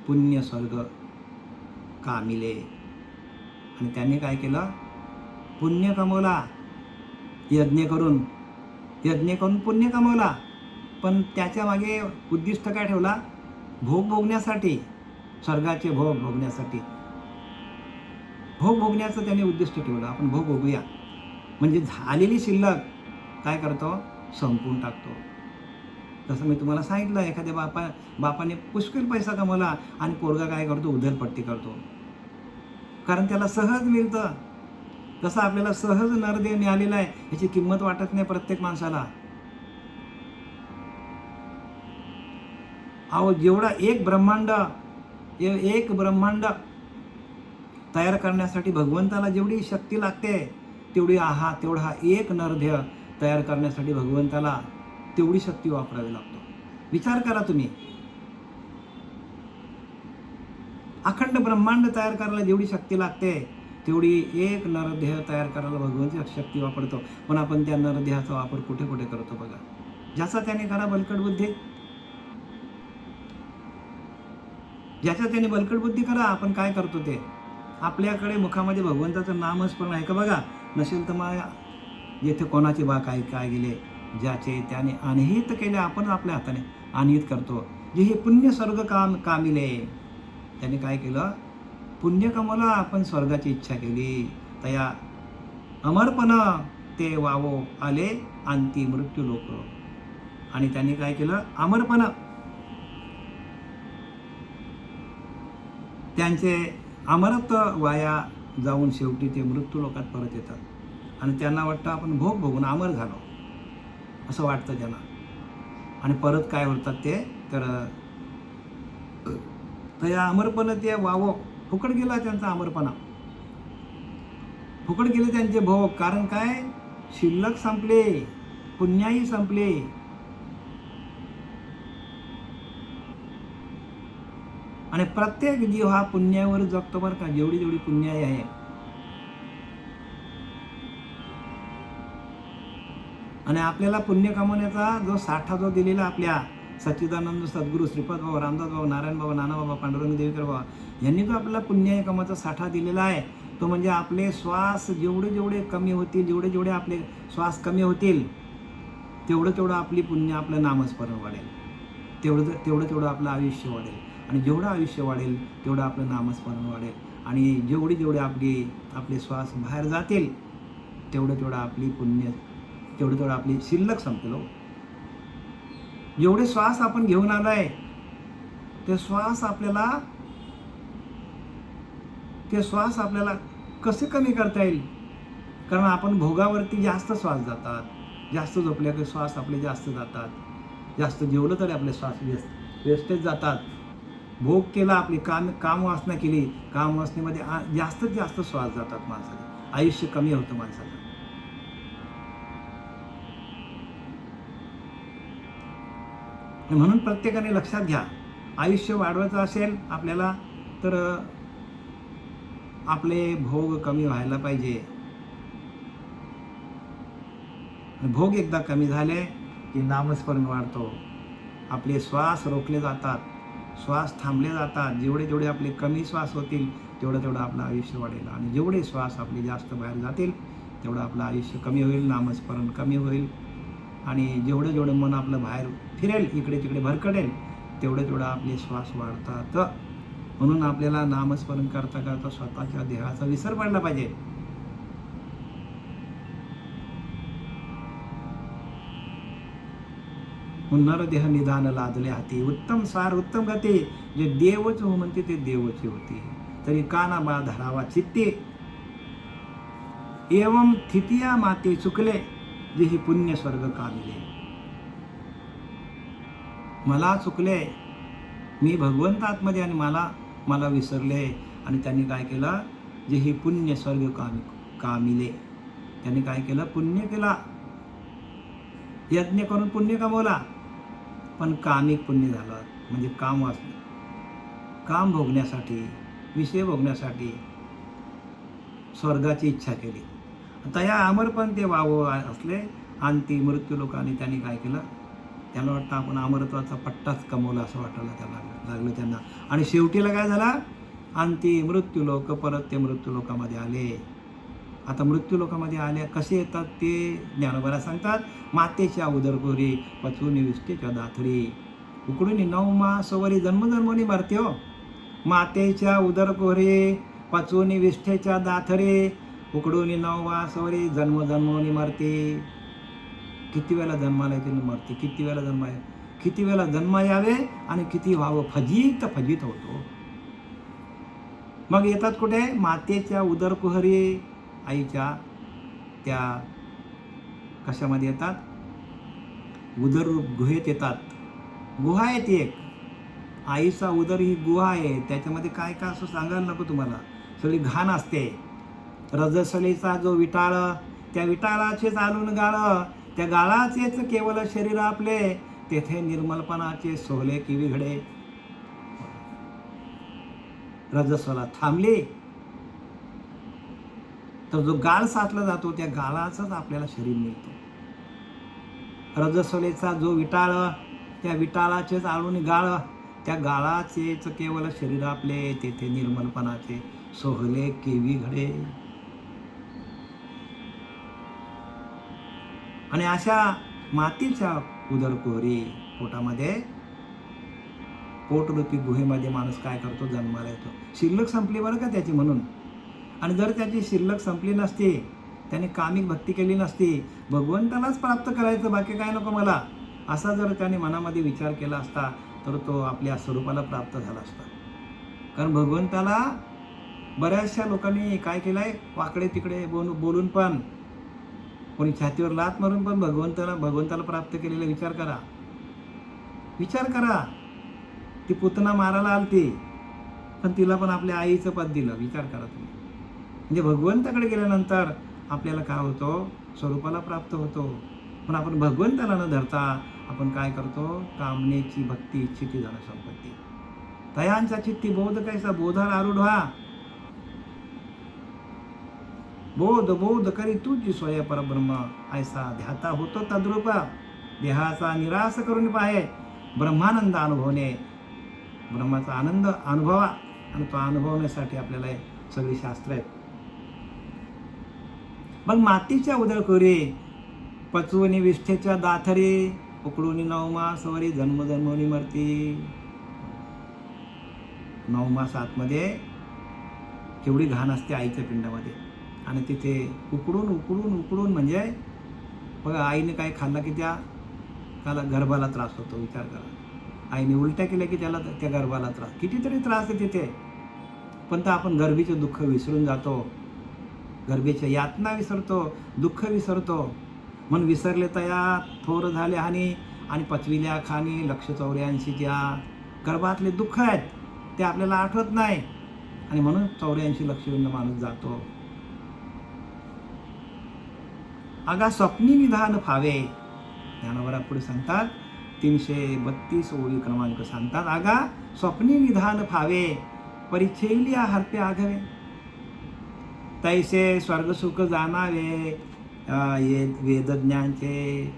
पुण्य स्वर्ग कामिले. आणि त्यांनी काय केलं, पुण्य कमवला, यज्ञ करून पुण्य कमवला. पण त्याच्या मागे उद्दिष्ट काय ठेवला, भोग भोगण्यासाठी, स्वर्गाचे भोग भोगण्यासाठी. भोग भोगण्याचं त्याने उद्दिष्ट ठेवलं. आपण भोग भोगूया म्हणजे झालेली शिल्लक काय करतो, संपवून टाकतो. तसं मी तुम्हाला सांगितलं, एखाद्या बापाने पुष्कळ पैसा कमवला आणि पोरगा काय करतो, उधळपट्टी करतो. कारण त्याला सहज मिळतं. तसं आपल्याला सहज नरदेह मिळालेला आहे, याची किंमत वाटत नाही प्रत्येक माणसाला. अहो, जेवढा एक ब्रह्मांड तयार करण्यासाठी भगवंताला जेवढी शक्ती लागते, तेवढा हा एक नरदेह तयार करण्यासाठी भगवंताला तेवढी शक्ती वापरावी लागतो. विचार करा तुम्ही, अखंड ब्रह्मांड तयार करायला जेवढी शक्ती लागते, तेवढी एक नरदेह तयार करायला भगवंत शक्ती वापरतो. पण आपण त्या नरदेहाचा वापर कुठे कुठे करतो बघा. ज्याचा त्याने करा बलकट बुद्धी, ज्याच्या त्याने बलकट बुद्धी करा. आपण काय करतो ते, आपल्याकडे मुखामध्ये भगवंताचं नामस्मरण आहे का बघा. नसेल तर मग येथे कोणाचे बा काय गेले, ज्याचे त्याने अनहित केले, आपण आपल्या हाताने अनहित करतो. जे हे पुण्य स्वर्ग कामिले, त्याने काय केलं, पुण्य कमवलं, आपण स्वर्गाची इच्छा केली. तया अमरपण ते वावो आले अंती मृत्यू लोक. आणि त्यांनी काय केलं, अमरपण त्यांचे अमरत्व वाया जाऊन शेवटी ते मृत्यू लोकात परत येतात आणि त्यांना वाटतं आपण भोग भोगून अमर झालो असं वाटतं त्यांना. आणि परत काय होतात ते तर या अमरपणा ते वावो फुकट गेला त्यांचा अमरपणा, फुकट गेले त्यांचे भोग. कारण काय, शिल्लक संपले, पुण्याही संपले. आणि प्रत्येक जीव हा पुण्यावर जगतो बरं का, जेवढी जेवढी पुण्याई आहे. आणि आपल्याला पुण्य कमवण्याचा जो साठा जो दिलेला आपल्या सच्चिदानंद सद्गुरू श्रीपाद बाबा, रामदास बाबा, नारायण बाबा, नाना बाबा, पांडुरंग देवीकर बाबा यांनी जो आपल्याला पुण्य कमवायचा साठा दिलेला आहे, तो म्हणजे आपले श्वास जेवढे जेवढे कमी होतील, जेवढे जेवढे आपले श्वास कमी होतील, तेवढं तेवढं आपली पुण्य, आपलं नामस्मरण वाढेल, तेवढं आपलं आयुष्य वाढेल. आणि जेवढं आयुष्य वाढेल तेवढं आपलं नामस्मरण वाढेल. आणि जेवढे आपले श्वास बाहेर जातील तेवढं आपली पुण्य, तेवढं आपली शिल्लक संपेल. जेवढे श्वास आपण घेऊन आलाय ते श्वास आपल्याला कसे कमी करता येईल. कारण आपण भोगावरती जास्त श्वास जातात, जास्त झोपल्या की श्वास आपले जास्त जातात, जास्त जेवलं तरी आपले श्वास वेस्टेज जातात. भोग केला, आपली काम वासना केली, काम वासनेमध्ये जास्तीत जास्त श्वास जातात माणसाला, आयुष्य कमी होतं माणसाचं. म्हणून प्रत्येकाने लक्षात घ्या, आयुष्य वाढवायचं असेल आपल्याला तर आपले भोग कमी व्हायला पाहिजे. भोग एकदा कमी झाले की नामस्मरण वाढतो, आपले श्वास रोखले जातात, श्वास थांबले जातात. जेवढे आपले कमी श्वास होतील तेवढं आपलं आयुष्य वाढेल. आणि जेवढे श्वास आपले जास्त बाहेर जातील तेवढं आपलं आयुष्य कमी होईल, नामस्मरण कमी होईल. आणि जेवढं मन आपलं बाहेर फिरेल, इकडे तिकडे भरकटेल, तेवढं आपले श्वास वाढतात. म्हणून आपल्याला नामस्मरण करता करता स्वतःच्या देहाचा विसर पडला पाहिजे. नरदेह निदान लादले हाती, उत्तम सार उत्तम गती, जे देवच हो म्हणते ते देवच होते. तरी काना बा धरावा चित्ते, एवं थितिया माते चुकले, जे ही पुण्य स्वर्ग कामिले. मला चुकले, मी भगवंत आतमध्ये आणि मला विसरले. आणि त्यांनी काय केलं, जे ही पुण्य स्वर्ग कामिले, त्यांनी काय केलं, पुण्य केला, यज्ञ करून पुण्य कमवला, पण कामिक पुण्य झालं. म्हणजे काम वाचलं, काम भोगण्यासाठी, विषय भोगण्यासाठी स्वर्गाची इच्छा केली. आता या अमरपण ते असले आणि ती मृत्यू लोकांनी त्यांनी काय केलं, त्यांना वाटतं आपण अमरत्वाचा पट्टाच कमवला असं वाटायला लागलं त्यांना. आणि शेवटीला काय झाला, आणि ती मृत्यू लोक परत ते मृत्यू लोकामध्ये आले. आता मृत्यू लोकामध्ये आले कसे येतात ते ज्ञानोबाला सांगतात. मातेच्या उदरकोरी पचून विष्ठेच्या दाथडी, उकडून 9 मासवरी जन्मजन्मोनी मरते हो. मातेच्या उदरकोरी पचून विष्ठेच्या दाथडे, उकडून 9 मासवरी जन्मजन्मोनी मरते. किती वेळा जन्माला येते मरते, किती वेळा जन्म यावे आणि किती व्हावं, फजित होतो. मग येतात कुठे, मातेच्या उदरकुहरी, आईच्या त्या कशामध्ये येतात, उदर गुहेत येतात. गुहा आहे ती एक, आईचा उदर ही गुहा आहे. त्याच्यामध्ये काय काय असं सांगायला नको तुम्हाला, सगळी घाण असते. रजसलेचा जो विटाळ, त्या विटाळाचे चालून गाळ, त्या गाळाचेच केवळ शरीर आपले, तेथे निर्मलपणाचे सोहले किवी घडे. रजस्वला थांबले तर जो गाळ साचला जातो त्या गाळाचंच आपल्याला शरीर मिळतो. रजस्वलेचा जो विटाळ, त्या विटाळाचेच आळून गाळ, त्या गाळाचेच केवळ शरीर आपले, तेथे निर्मलपणाचे सोहले केवी घडे. आणि अशा मातीच्या उदरकोरी पोटामध्ये, पोटरूपी गुहेमध्ये माणूस काय करतो, जन्माला येतो. शिल्लक संपली बरं का त्याची म्हणून. आणि जर त्याची शिल्लक संपली नसती, त्याने कामिक भक्ती केली नसती, भगवंतालाच प्राप्त करायचं बाकी काय नको मला, असा जर त्याने मनामध्ये विचार केला असता तर तो आपल्या स्वरूपाला प्राप्त झाला असता. कारण भगवंताला बऱ्याचशा लोकांनी काय केलंय, वाकडे तिकडे बोलून पण, कोणी छातीवर लात मारून पण भगवंताला प्राप्त केलेला विचार करा. ती पुतना मारायला आलती, पण तिला पण आपल्या आईचं पद दिलं. विचार करा तुम्ही. म्हणजे भगवंताकडे गेल्यानंतर आपल्याला काय होतो, स्वरूपाला प्राप्त होतो. पण आपण भगवंताला न धरता आपण काय करतो, कामनेची भक्ती इच्छिती धन संपत्ती तयांचा चित्ती बोध कैसा बोधार आरूढ व्हा. बोध करी तुझी स्वय परब्रह्म ऐसा ध्याता होतो तद्रूप. देहाचा निराश करून पाहे ब्रह्मानंद अनुभवणे. ब्रह्माचा आनंद अनुभवा, आणि तो अनुभवण्यासाठी आपल्याला सगळी शास्त्र आहेत. मग मातीच्या उदळकोरी पचवणी विष्ठेच्या दाथरे उकडून 9 मास वरी जन्मोनी मरती. 9 मास आतमध्ये केवढी घाण असते आईच्या पिंडामध्ये, आणि तिथे उकडून म्हणजे बघा, आईने काय खाल्लं की त्याला गर्भाला त्रास होतो. विचार करा, आईने उलट्या केल्या की त्याला त्या गर्भाला त्रास, कितीतरी त्रास आहे तिथे. पण तर आपण गर्भीचे दुःख विसरून जातो, गर्भीच्या यातना विसरतो, दुःख विसरतो. म्हणून विसरले तया थोर झाले हानी, आणि पचविल्या खाणी 184 गर्भातले दुःख आहेत ते आपल्याला आठवत नाही, आणि म्हणून 84 लक्ष माणूस जातो. आगा स्वप्नी निधान फावे. ज्ञानोबा पुढे सांगतात, 332 ओळी क्रमांक सांगतात, आगा स्वप्नी निधान फावे परिच्छेलिया हरपे आघवे. तैसे स्वर्गसुख जाणावे वेदज्ञांचे.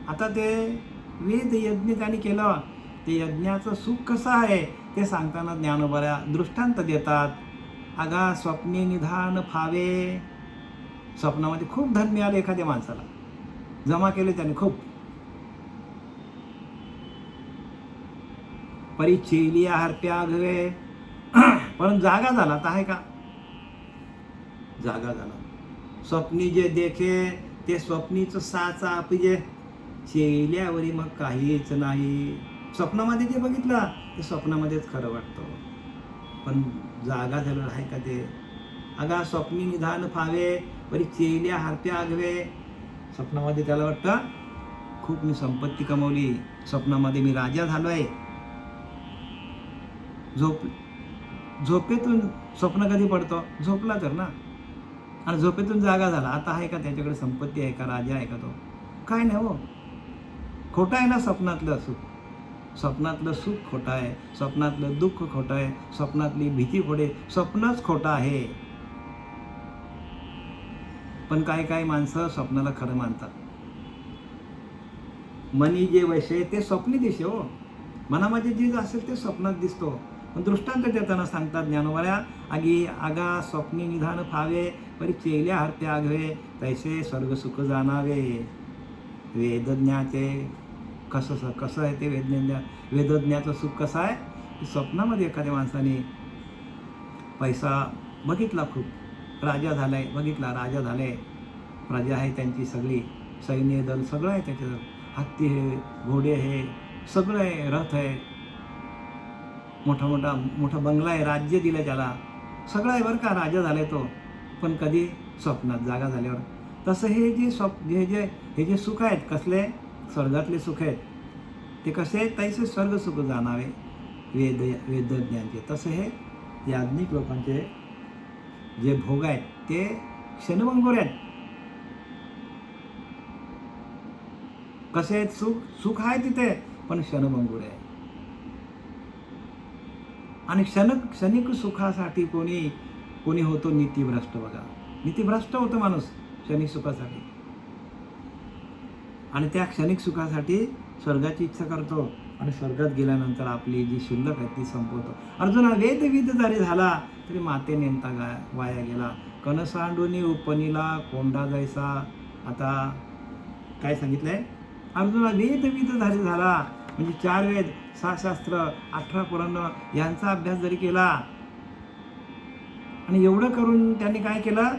आता ते वेद यज्ञ त्यांनी केलं, ते यज्ञाचं सुख कसं आहे ते सांगताना ज्ञानोबा दृष्टांत देतात. आगा स्वप्नी निधान फावे. स्वप्नामध्ये खूप धन मिळालं एखाद्या माणसाला, जमा केले त्याने खूप. परिच्छेलिया हरप्या घवे, पण जागा झाला तर आहे का? जागा झाला. स्वप्नी जे देखे ते स्वप्नीचं साचा आपजे चेल्यावरी मग काहीच नाही. स्वप्नामध्ये जे बघितलं ते स्वप्नामध्येच खरं वाटतं, पण जागा झालं आहे का ते? अगा स्वप्नी निधान फावे परी चेल्या हरप्या आगवे. स्वप्नामध्ये त्याला वाटतं खूप मी संपत्ती कमवली, स्वप्नामध्ये मी राजा झालोय. झोपेतून स्वप्न कधी पडतो? झोपला तर ना. आणि झोपेतून जागा झाला, आता आहे का त्याच्याकडे संपत्ती आहे का, राजा आहे का तो? काय नाही हो, खोटं आहे ना स्वप्नातलं सुख. स्वप्नातलं सुख खोटं आहे, स्वप्नातलं दुःख खोटं आहे, स्वप्नातली भीती खोटे, स्वप्नच खोटं आहे. पण काही माणसं स्वप्नाला खरं मानतात. मनी जे वैसे ते स्वप्नी दिसे हो, मनामध्ये जे असेल ते स्वप्नात दिसतो. पण दृष्टांत देताना सांगतात ज्ञानोबा, आगा स्वप्नी निधान फावे परी चेल्या हरते आघवे, तैसे स्वर्ग सुख जाणावे. वेदज्ञाचे कसं आहे ते वेदज्ञाचं सुख कसं आहे? स्वप्नामध्ये एखाद्या माणसाने पैसा बघितला, खूप राजा झालाय, बघितला राजा झालाय, प्रजा आहे त्यांची सगळी, सैन्य दल सगळं आहे त्याच्यात, हत्ती आहे, घोडे आहे, सगळं आहे, रथ आहे, मोठा बंगला आहे, राज्य दिलं त्याला, सगळं आहे बरं का, राजा झालाय तो. पण कधी? स्वप्नात, जागा झाल्यावर. तसं हे जे सुख आहेत, कसले? स्वर्गातले सुख आहेत. ते कसे आहेत? तैसे स्वर्ग सुख जाणावे वेदज्ञांचे. तसं हे याज्ञिक लोकांचे जे भोग आहेत ते क्षणभंगुर आहेत. कसे आहेत? सुख आहे तिथे, पण क्षणभंगुर आहे. आणि क्षणिक सुखासाठी कोणी होतो नीतिभ्रष्ट. बघा, नीतिभ्रष्ट होतो माणूस क्षणिक सुखासाठी, आणि त्या क्षणिक सुखासाठी स्वर्गाची इच्छा करतो, आणि स्वर्गात गेल्यानंतर आपली जी शिल्लक आहे ती संपवतो. अर्जुना वेदविद जरी झाला तरी माते नेमता वाया गेला. कणसांडूनी उपनीला कोंडा जायचा. आता काय सांगितलंय? अर्जुना वेदविद जरी झाला, म्हणजे 4 वेद, 6 शास्त्र, 18 पुराण यांचा अभ्यास जरी केला, आणि एवढं करून त्यांनी काय केलं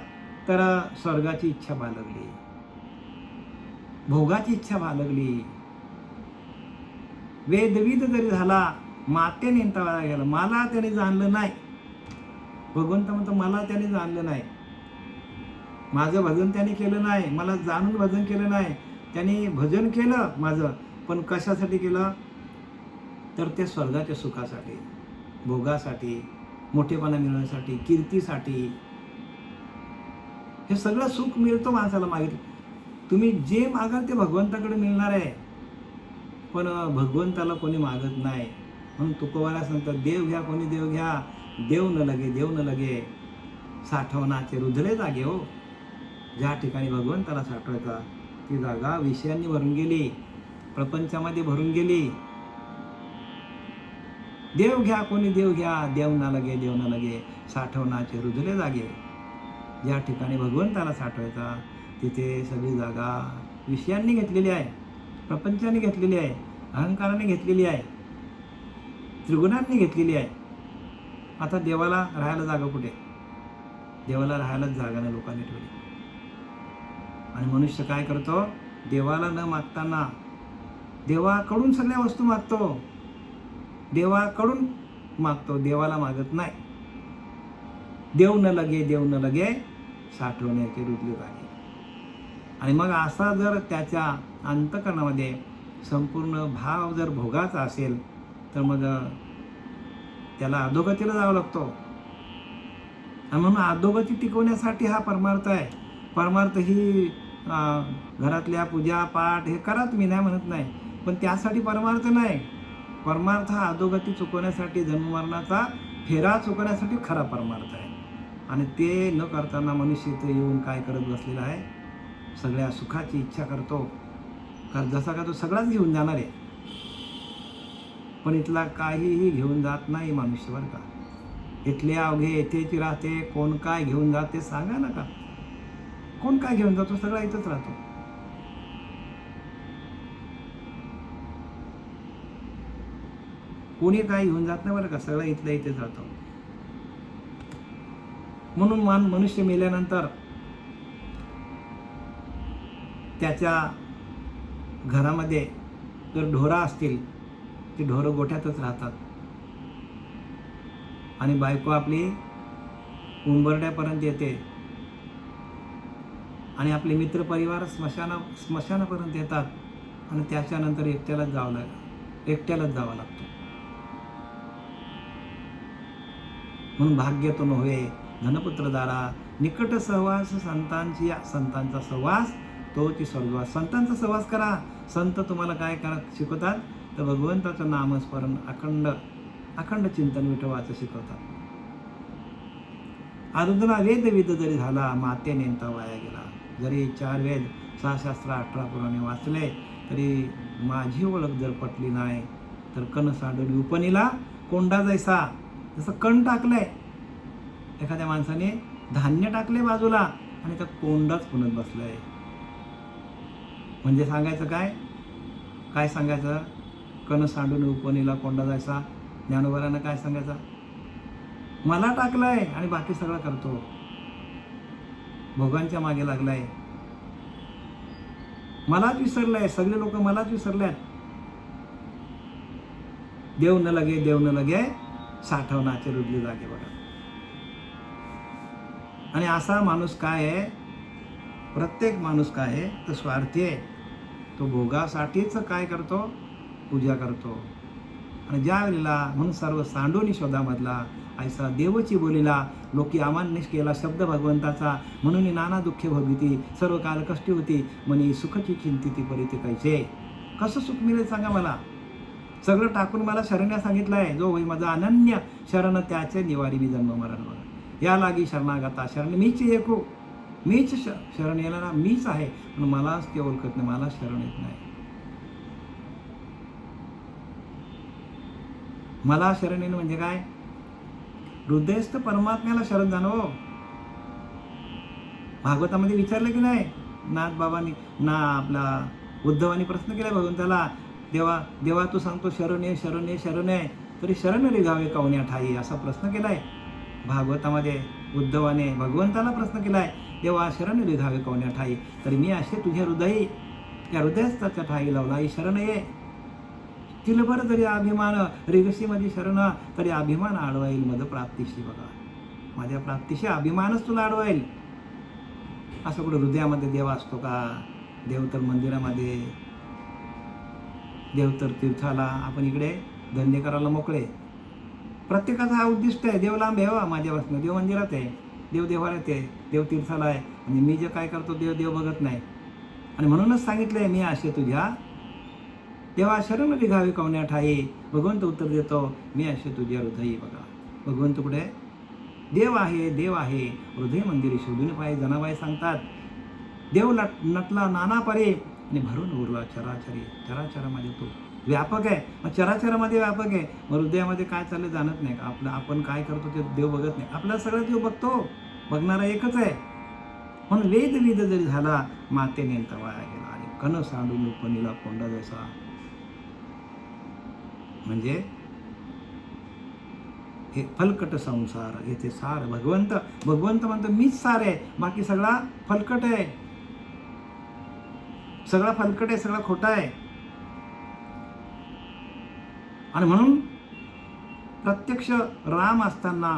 तर स्वर्गाची इच्छा बाळगली, भोगाची इच्छा बाळगली. वेदविद जरी झाला माते नेंता वाया गेला. मला त्याने जाणलं नाही. भगवंत म्हणतो मला त्याने जाणलं नाही, माझं भजन त्याने केलं नाही, मला जाणून भजन केलं नाही. त्याने भजन केलं माझं, पण कशासाठी केलं? तर ते स्वर्गाच्या सुखासाठी, भोगासाठी, मोठेपणा मिळवण्यासाठी, कीर्तीसाठी. हे सगळं सुख मिळतं माणसाला मागितलं. तुम्ही जे मागाल ते भगवंताकडे मिळणार आहे, पण भगवंताला कोणी मागत नाही. म्हणून तुकोबाला सांगतात, देव घ्या कोणी देव घ्या, देव न लगे देव न लगे, साठवणाचे रुधले जागे हो. ज्या ठिकाणी भगवंताला साठवायचा ती जागा विषयांनी भरून गेली, प्रपंचामध्ये भरून गेली. देव घ्या कोणी देव घ्या, देव न लगे देव न लगे, साठवणाचे रुधले जागे. ज्या ठिकाणी भगवंताला साठवायचा तिथे सगळी जागा विषयांनी घेतलेली आहे, प्रपंचाने घेतलेली आहे, अहंकाराने घेतलेली आहे, त्रिगुणांनी घेतलेली आहे. आता देवाला राहायला जागा कुठे? देवाला राहायलाच जागा नाही लोकांनी ठेवली. आणि मनुष्य काय करतो? देवाला न मागताना देवाकडून सगळ्या वस्तू मागतो, देवाकडून मागतो, देवाला मागत नाही. देव न लगे देव न लगे, साठवण्याचे रुधले जागे. आणि मग असा जर त्याच्या अंतःकरणामध्ये संपूर्ण भाव जर भोगाचा असेल तर मग त्याला अधोगतीला जावं लागतो. आणि म्हणून अधोगती टिकवण्यासाठी हा परमार्थ आहे. परमार्थ ही घरातल्या पूजा पाठ हे करा तुम्ही, नाही म्हणत नाही, पण त्यासाठी परमार्थ नाही. परमार्थ हा अधोगती चुकवण्यासाठी, जन्ममरणाचा फेरा चुकवण्यासाठी खरा परमार्थ आहे. आणि ते न करताना मनुष्य इथं येऊन काय करत बसलेला आहे? सगळ्या सुखाची इच्छा करतो, कारण जसा का तो सगळाच घेऊन जाणार आहे, पण इथला काहीही घेऊन जात नाही मनुष्य बरं का. इथले अवघे येथेची राहते, कोण काय घेऊन जाते सांगा ना का? कोण काय घेऊन जातो? सगळा इथंच राहतो. कोणी काय घेऊन जात नाही बरं का, सगळं इथल्या इथेच राहतो. म्हणून मनुष्य मेल्यानंतर त्याच्या घरामध्ये जर ढोरा असतील, ती ढोरं गोठ्यातच राहतात. आणि बायको आपली उंबरड्यापर्यंत येते, आणि आपले मित्रपरिवार स्मशानापर्यंत येतात. आणि त्याच्यानंतर एकट्यालाच जावं लागतं. म्हणून भाग्य तो नव्हे धनपुत्र दारा, निकट सहवास संतांचा सहवास तो ती स्वर्गवास. संतांचा सहवास करा. संत तुम्हाला काय करा शिकवतात? तर भगवंताचं नामस्मरण, अखंड चिंतन विठोबाचं शिकवतात. अर्जुना वेद विद जरी झाला, माते नेंता वाया गेला. जरी 4 वेद 6 शास्त्र 18 पुराणे वाचले तरी माझी ओळख जर पटली नाही तर कण सांडून उपनीला कोंडा जैसा. जसं कण टाकलंय एखाद्या माणसाने, धान्य टाकले बाजूला आणि त्या कोंडाच पुनत बसलाय. म्हणजे सांगायचं काय सांगायचं? कण सांडून उपनीला कोंडा जायचा. ज्ञानोबारानं काय सांगायचं? मला टाकलंय आणि बाकी सगळं करतो, भोगांच्या मागे लागलाय, मलाच विसरलाय. सगळे लोक मलाच विसरल्यात. देव न लगे साठवणाचे रुधले जागे. बघा. आणि असा माणूस काय आहे? प्रत्येक माणूस काय आहे तर स्वार्थी आहे. तो भोगासाठीच काय करतो? पूजा करतो. आणि ज्या वेळेला म्हणून सर्व सांडोनी शोधामधला ऐसा देवची बोलीला, लोकी अमान्य केला शब्द भगवंताचा. म्हणून नाना दुःखे भोगिती, सर्व काल कष्टी होती, म्हणी सुखची चिंतिती परिती कैसे. कसं सुख मिळेल सांगा मला? सगळं टाकून मला शरण्या सांगितलं आहे. जो होई माझा अनन्य शरण, त्याचे निवारी मी जन्म मरण. या लागी शरणागता शरण मीच एकू. मीच शरण यायला ना मीच आहे, पण मलाच ते ओळखत नाही, मला शरण येत नाही. मला शरण येणं म्हणजे काय? हृदयस्थ परमात्म्याला शरण जाणं हो. भागवतामध्ये विचारलं की नाही? नाथ बाबांनी आपला उद्धवानी प्रश्न केला भगवंताला, देवा तू सांगतो शरण ये शरण ये शरण आहे, तरी शरण रिघावे कावण्या ठाई, असा प्रश्न केलाय भागवतामध्ये. उद्धवाने भगवंताला प्रश्न केलाय, देवा शरण रिघावे कावण्या ठाई, तरी मी असे तुझ्या हृदयी त्या हृदयस्थाच्या ठाई लावला, ही शरण ये. तिलभर जरी अभिमान रेगसीमध्ये शरण, तरी अभिमान आडवाईल मद प्राप्तीशी. बघा, माझ्या प्राप्तीशी अभिमानच तुला आडवाईल. असं कुठं हृदयामध्ये देव असतो का? देव तर मंदिरामध्ये, देव तर तीर्थाला. आपण इकडे धंदे करायला मोकळे. प्रत्येकाचा हा उद्दिष्ट आहे, देव लांब आहे माझ्यापासून. देव मंदिरात आहे, देव देवाऱ्यात आहे, देव तीर्थाला आहे. म्हणजे मी जे काय करतो देव बघत नाही. आणि म्हणूनच सांगितलंय, मी असे तुझ्या देवा शरण निघावे कवण्या ठाई. भगवंत उत्तर देतो, मी असे तुझ्या हृदयी. बघा, भगवंत कुठे? देव आहे, देव आहे हृदय मंदिरी शोधून पाय. जनाबाई सांगतात, देव नटला नाना परे आणि भरून उरला चराचरी. चराचरामध्ये तो व्यापक आहे. मग चराचरामध्ये व्यापक आहे, मग हृदयामध्ये काय चाललं जाणत नाही का? आपण काय करतो ते देव बघत नाही. आपल्याला सगळं देव बघतो, बघणारा एकच आहे. म्हणून वेद जरी झाला माते नेंता वाया गेला. आणि कण सांडून उपनीला कोंडा जसा. म्हणजे हे फलकट संसार, येथे सार. भगवंत म्हणतो मीच सार आहे, बाकी सगळा फलकट आहे, सगळा फलकट आहे, सगळा खोटा आहे. आणि म्हणून प्रत्यक्ष राम असताना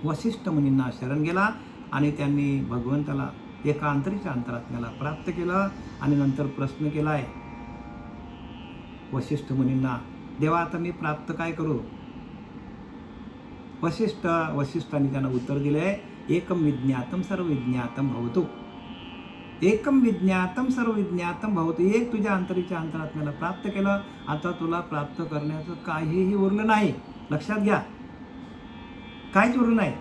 वसिष्ठ मुनींना शरण गेला आणि त्यांनी भगवंताला एका अंतरीच्या अंतरात्म्याला प्राप्त केलं. आणि नंतर प्रश्न केलाय वसिष्ठ मुनींना, देवा आता मी प्राप्त काय करू? वसिष्ठांनी त्यांना उत्तर दिले, एकम विज्ञातम सर्व विज्ञातम भवतु. एकम विज्ञातम सर्व विज्ञातम भवतु. एक तुझ्या अंतरीच्या अंतरात्म्याला प्राप्त केलं, आता तुला प्राप्त करण्याचं काहीही उरलं नाही. लक्षात घ्या, काहीच उरलं नाही.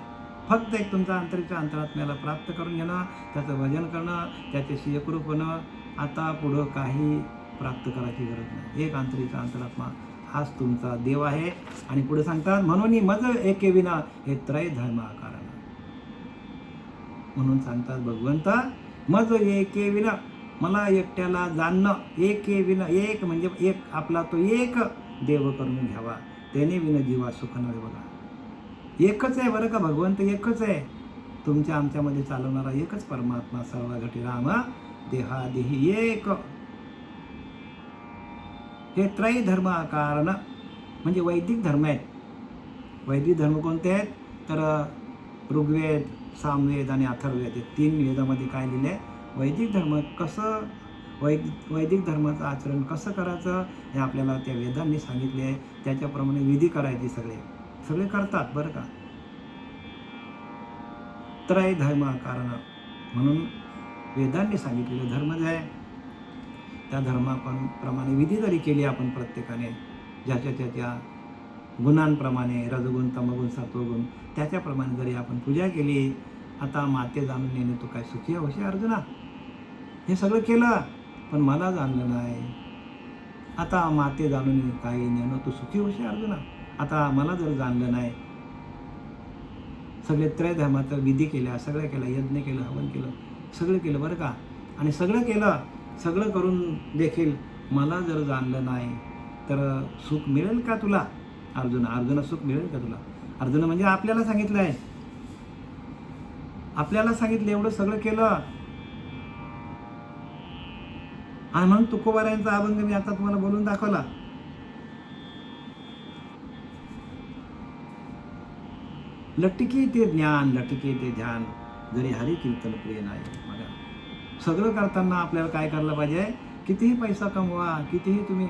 फक्त एक तुमच्या अंतरीच्या अंतरात्म्याला प्राप्त करून घेणं, त्याचं भजन करणं, त्याच्याशी एकरूप होणं. आता पुढं काही प्राप्त करायची गरज नाही. एक अंतरीचा अंतरात्मा हाच तुमचा देव आहे. आणि पुढे सांगतात, म्हणून मज एके विना हे त्रय धर्म कारण. म्हणून सांगतात भगवंत, मज एके विना, मला एकट्याला जाणणं. एके विना, एक म्हणजे एक, आपला तो एक देव करून घ्यावा, त्याने विना जीवा सुख नव्हे. बघा, एकच आहे बरं का, भगवंत एकच आहे. तुमच्या आमच्यामध्ये चालवणारा एकच परमात्मा, सर्वघटी राम देहादेही एक. हे त्रय धर्म कारण म्हणजे वैदिक धर्म आहेत. वैदिक धर्म कोणते आहेत? तर ऋग्वेद, सामवेद आणि अथर्ववेद, हे 3 वेदामध्ये काय लिहिले? वैदिक धर्म. कसं वैदिक धर्माचं आचरण कसं करायचं हे आपल्याला त्या वेदांनी सांगितले आहे. त्याच्याप्रमाणे विधी करायची सगळे करतात बरं का. त्रय धर्म कारण म्हणून वेदांनी सांगितलेलं धर्म जे आहे, त्या धर्माप्रमाणे विधी जरी केली आपण प्रत्येकाने, ज्याच्या गुणांप्रमाणे, रजगुण, तमगुण, सत्वगुण, त्याच्याप्रमाणे जरी आपण पूजा केली. आता माते जाणून नेणे तू काय सुखी होशी अर्जुना. हे सगळं केलं पण मला जाणलं नाही. आता माते जाणून काय नेणं तू सुखी होशी अर्जुना. आता मला जर जाणलं नाही, सगळे त्रय धर्माचं विधी केल्या, सगळं केलं, यज्ञ केलं, हवन केलं, सगळं केलं बरं का. आणि सगळं केलं, सगळं करून देखील मला जर जाणलं नाही तर सुख मिळेल का तुला अर्जुना? सुख मिळेल का तुला? अर्जुन म्हणजे आपल्याला सांगितलं आहे, आपल्याला सांगितलं, एवढं सगळं केलं. आणि म्हणून तुकोबारायांचा अभंग मी आता तुम्हाला बोलून दाखवला. लटके ते ज्ञान, लटके ते ध्यान, जरी हरी कीर्तन प्रिय नाही. बघा, सगळं करताना आपल्याला काय करायला पाहिजे? कितीही पैसा कमवा, कितीही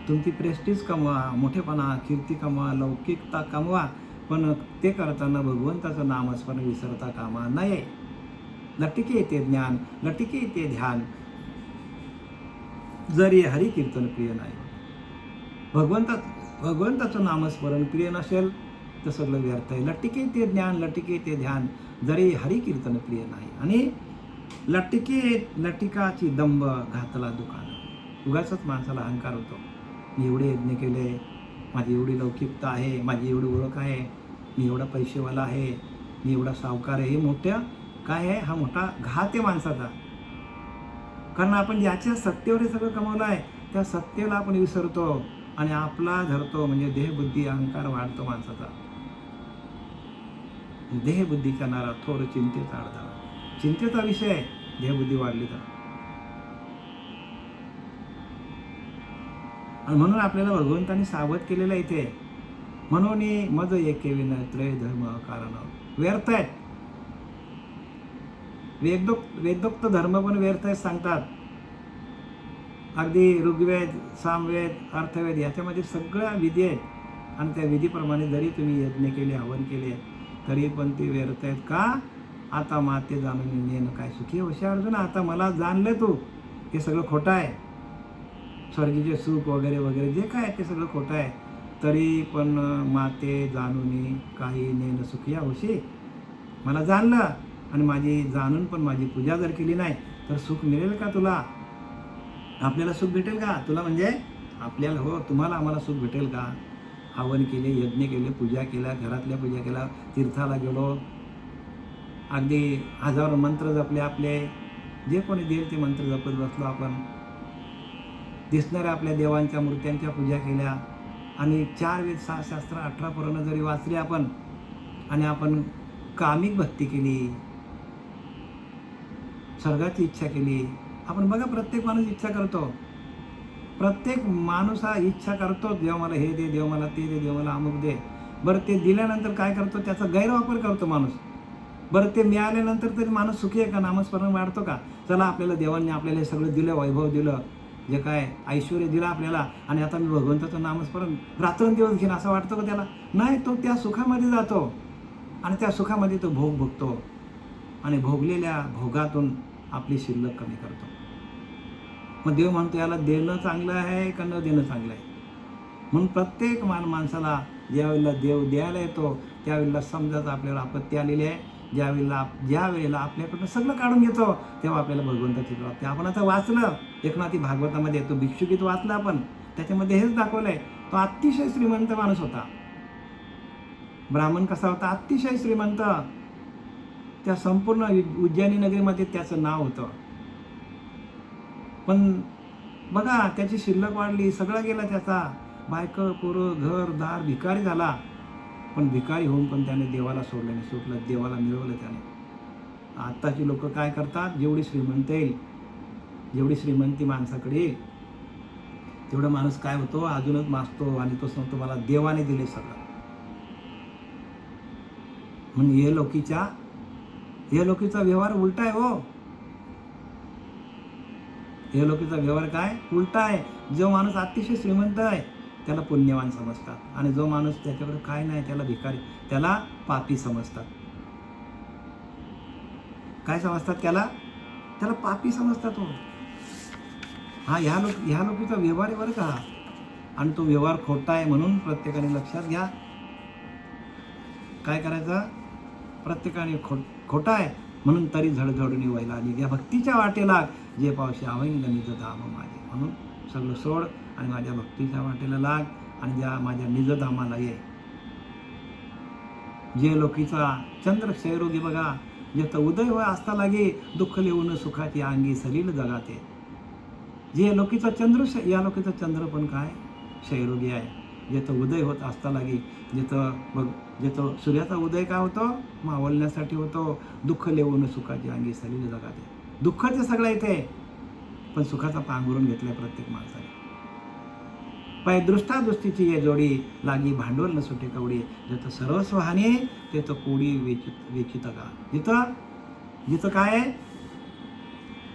तुमची प्रेस्टीज कमवा, मोठेपणा, कीर्ती कमवा, लौकिकता कमवा, पण ते करताना भगवंताचं नामस्मरण विसरता कामा नये. लटके ते ज्ञान, लटके ते ध्यान, जरी हरी कीर्तन प्रिय नाही. भगवंताचं नामस्मरण प्रिय नसेल तर सगळं व्यर्थ आहे. लटके ते ज्ञान, लटके ते ध्यान, जरी हरी कीर्तन प्रिय नाही. आणि लटिकाची दंभ घातला दुकान. उगाचच माणसाला अहंकार होतो. मी एवढे यज्ञ केले, माझी एवढी लौकिकता आहे, माझी एवढी ओळख आहे, मी एवढा पैसेवाला आहे, मी एवढा सावकार आहे. हे मोठ्या काय आहे? हा मोठा घात आहे माणसाचा. कारण आपण ज्याच्या सत्तेवर हे सगळं कमवलं आहे, त्या सत्तेला आपण विसरतो आणि आपला धरतो. म्हणजे देहबुद्धी अहंकार वाढतो माणसाचा. देहबुद्धीच्या नारा थोर चिंतेचा अडथळा. चिंतेचा विषय आहे देहबुद्धी वाढली तर. आणि म्हणून आपल्याला भगवंतांनी सावध केलेलं इथे. म्हणून मज एके विनय त्रय धर्म कारण व्यर्थ आहेत. वेदोक्त धर्म पण व्यर्थ आहेत सांगतात. अगदी ऋग्वेद, सामवेद, अर्थवेद याच्यामध्ये सगळ्या विधी आहेत. आणि त्या विधीप्रमाणे जरी तुम्ही यज्ञ केले, हवन केले, तरी पण ते व्यर्थ आहेत. का? आता माते जाणून नेन काय सुखी होशी अर्जुन. आता मला जाणलं तू, हे सगळं खोटं आहे. स्वर्गीचे सुख वगैरे वगैरे जे काय आहे ते सगळं खोटं आहे. तरी पण माते जाणून काही नेन सुखी होशी. मला जाणलं आणि माझी जाणून पण माझी पूजा जर केली नाही तर सुख मिळेल का तुला? आपल्याला सुख भेटेल का तुला? म्हणजे आपल्याला, हो तुम्हाला आम्हाला सुख भेटेल का? हवन केले, यज्ञ केले, पूजा केल्या, घरातल्या पूजा केल्या, तीर्थाला गेलो, अगदी हजारो मंत्र जपले, आपले जे कोणी देईल ते मंत्र जपत बसलो आपण, दिसणाऱ्या आपल्या देवांच्या मूर्त्यांच्या पूजा केल्या, आणि 4 वेद 6 शास्त्र 18 पुराणं जरी वाचली आपण, आणि आपण कामिक भक्ती केली, स्वर्गाची इच्छा केली. आपण बघा, प्रत्येक माणूस इच्छा करतो. प्रत्येक माणूस हा इच्छा करतो, देव मला हे दे, देव मला ते दे, देव मला अमुक दे. बरं ते दिल्यानंतर काय करतो? त्याचा गैरवापर करतो माणूस. बरं ते मिळाल्यानंतर तरी माणूस सुखी आहे का? नामस्मरण वाढतो का? चला आपल्याला देवांनी आपल्याला हे सगळं दिलं, वैभव दिलं, जे काय ऐश्वर्य दिलं आपल्याला, आणि आता मी भगवंताचं नामस्मरण रात्रंदिवस घेईन असं वाटतं का त्याला? नाही, तो त्या सुखामध्ये जातो आणि त्या सुखामध्ये तो भोग भोगतो, आणि भोगलेल्या भोगातून आपली शिल्लक कमी करतो. मग देव म्हणतो याला देणं चांगलं आहे का न देणं चांगलं आहे? म्हणून प्रत्येक माणसाला ज्यावेळेला देव द्यायला येतो त्यावेळेला समजायचं आपल्याला आपत्ती आलेली आहे. ज्या वेळेला आपल्याकडनं सगळं काढून घेतो तेव्हा आपल्याला भगवंताची प्राप्ती. आपण आता वाचलं एकनाथी भागवतामध्ये, तो भिक्षुकीत वाचलं आपण, त्याच्यामध्ये हेच दाखवलं आहे. तो अतिशय श्रीमंत माणूस होता. ब्राह्मण कसा होता? अतिशय श्रीमंत. त्या संपूर्ण उज्जैनी नगरीमध्ये त्याचं नाव होतं. पण बघा, त्याची शिल्लक वाढली, सगळं गेला त्याचा, बायको, पोरं, घर दार, भिकारी झाला. पण भिकारी होऊन पण त्याने देवाला सोडलं नाही, सुटलं, देवाला मिळवलं त्याने. आत्ताची लोक काय करतात? जेवढी श्रीमंत येईल, जेवढी श्रीमंती माणसाकडे येईल, तेवढा माणूस काय होतो? अजूनच मागतो, आणि तो सांगतो मला देवाने दिले सगळं. म्हणून हे लोकीचा व्यवहार उलटा आहे. हो, हे लोकीचा व्यवहार काय? उलटा आहे. जो माणूस अतिशय श्रीमंत आहे त्याला पुण्यवान समजतात, आणि जो माणूस त्याच्याकडे काय नाही त्याला भिकारी, त्याला पापी समजतात. काय समजतात त्याला? त्याला पापी समजतात. हो, हा ह्या लोकीचा व्यवहार आहे बरं का. आणि तो व्यवहार खोटा आहे, म्हणून प्रत्येकाने लक्षात घ्या. काय करायचं? प्रत्येकाने खोटा आहे म्हणून तरी झडझडून व्हायला आणि या भक्तीच्या वाटेला जे पावशी आवैंग निज धाम माझे. म्हणून सगळं सोड आणि माझ्या भक्तीच्या वाटेला लाग, आणि ज्या माझ्या निजधामाला ये. जे लोकीचा चंद्र क्षयरोगी बघा, जेथ उदय होय असता लागे, दुःख लिहून सुखाची अंगी सलील जगाते. जे लोकीचा चंद्र, या लोकीचा चंद्र पण काय? क्षयरोगी आहे. जेथं उदय होत असता लागे, जिथं सूर्याचा उदय काय होतो? मावळण्यासाठी होतो. दुःख लिहून सुखाची अंगी सलील जगाते. दुःखाचं सगळं इथे, पण सुखाचा पांघरून घेतलाय प्रत्येक माणसाने. पाय दृष्टादृष्टीची ये जोडी, लागी भांडवल न सुटे कवडी. जिथं सर्वस्व हानी तिथं कोडी वेचित का. जिथं काय आहे?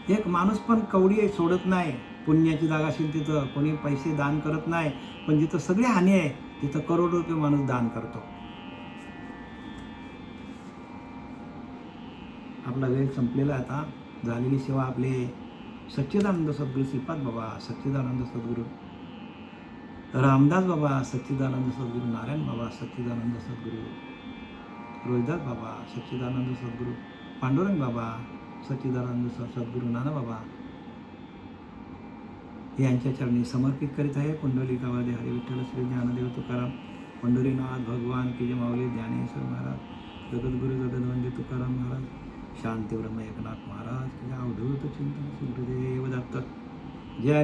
एक माणूस पण कवडी सोडत नाही. पुण्याची जागा असेल तिथं कोणी पैसे दान करत नाही, पण जिथं सगळी हानी आहे तिथं करोडो रुपये माणूस दान करतो. आपला वेळ संपलेला आता. झालेली सेवा आपले सच्चिदानंद सद्गुरू श्रीपाद बाबा, सच्चिदानंद सद्गुरू रामदास बाबा, सच्चिदानंद सद्गुरू नारायण बाबा, सच्चिदानंद सद्गुरू रोहिदास बाबा, सच्चिदानंद सद्गुरू पांडुरंग बाबा, सच्चिदानंद सद्गुरू नाना बाबा यांच्या चरणी समर्पित करीत आहे. कुंडलिकावरती हरी विठ्ठल श्री ज्ञानदेव तुकाराम पंढरीनाथ भगवान की जय. माऊली ज्ञानेश्वर महाराज, जगद्गुरु जगदवंदे तुकाराम महाराज, शांती ब्रह्म एकनाथ महाराज की जय. अवधूत चिंतन श्री गुरुदेव दत्त. जय.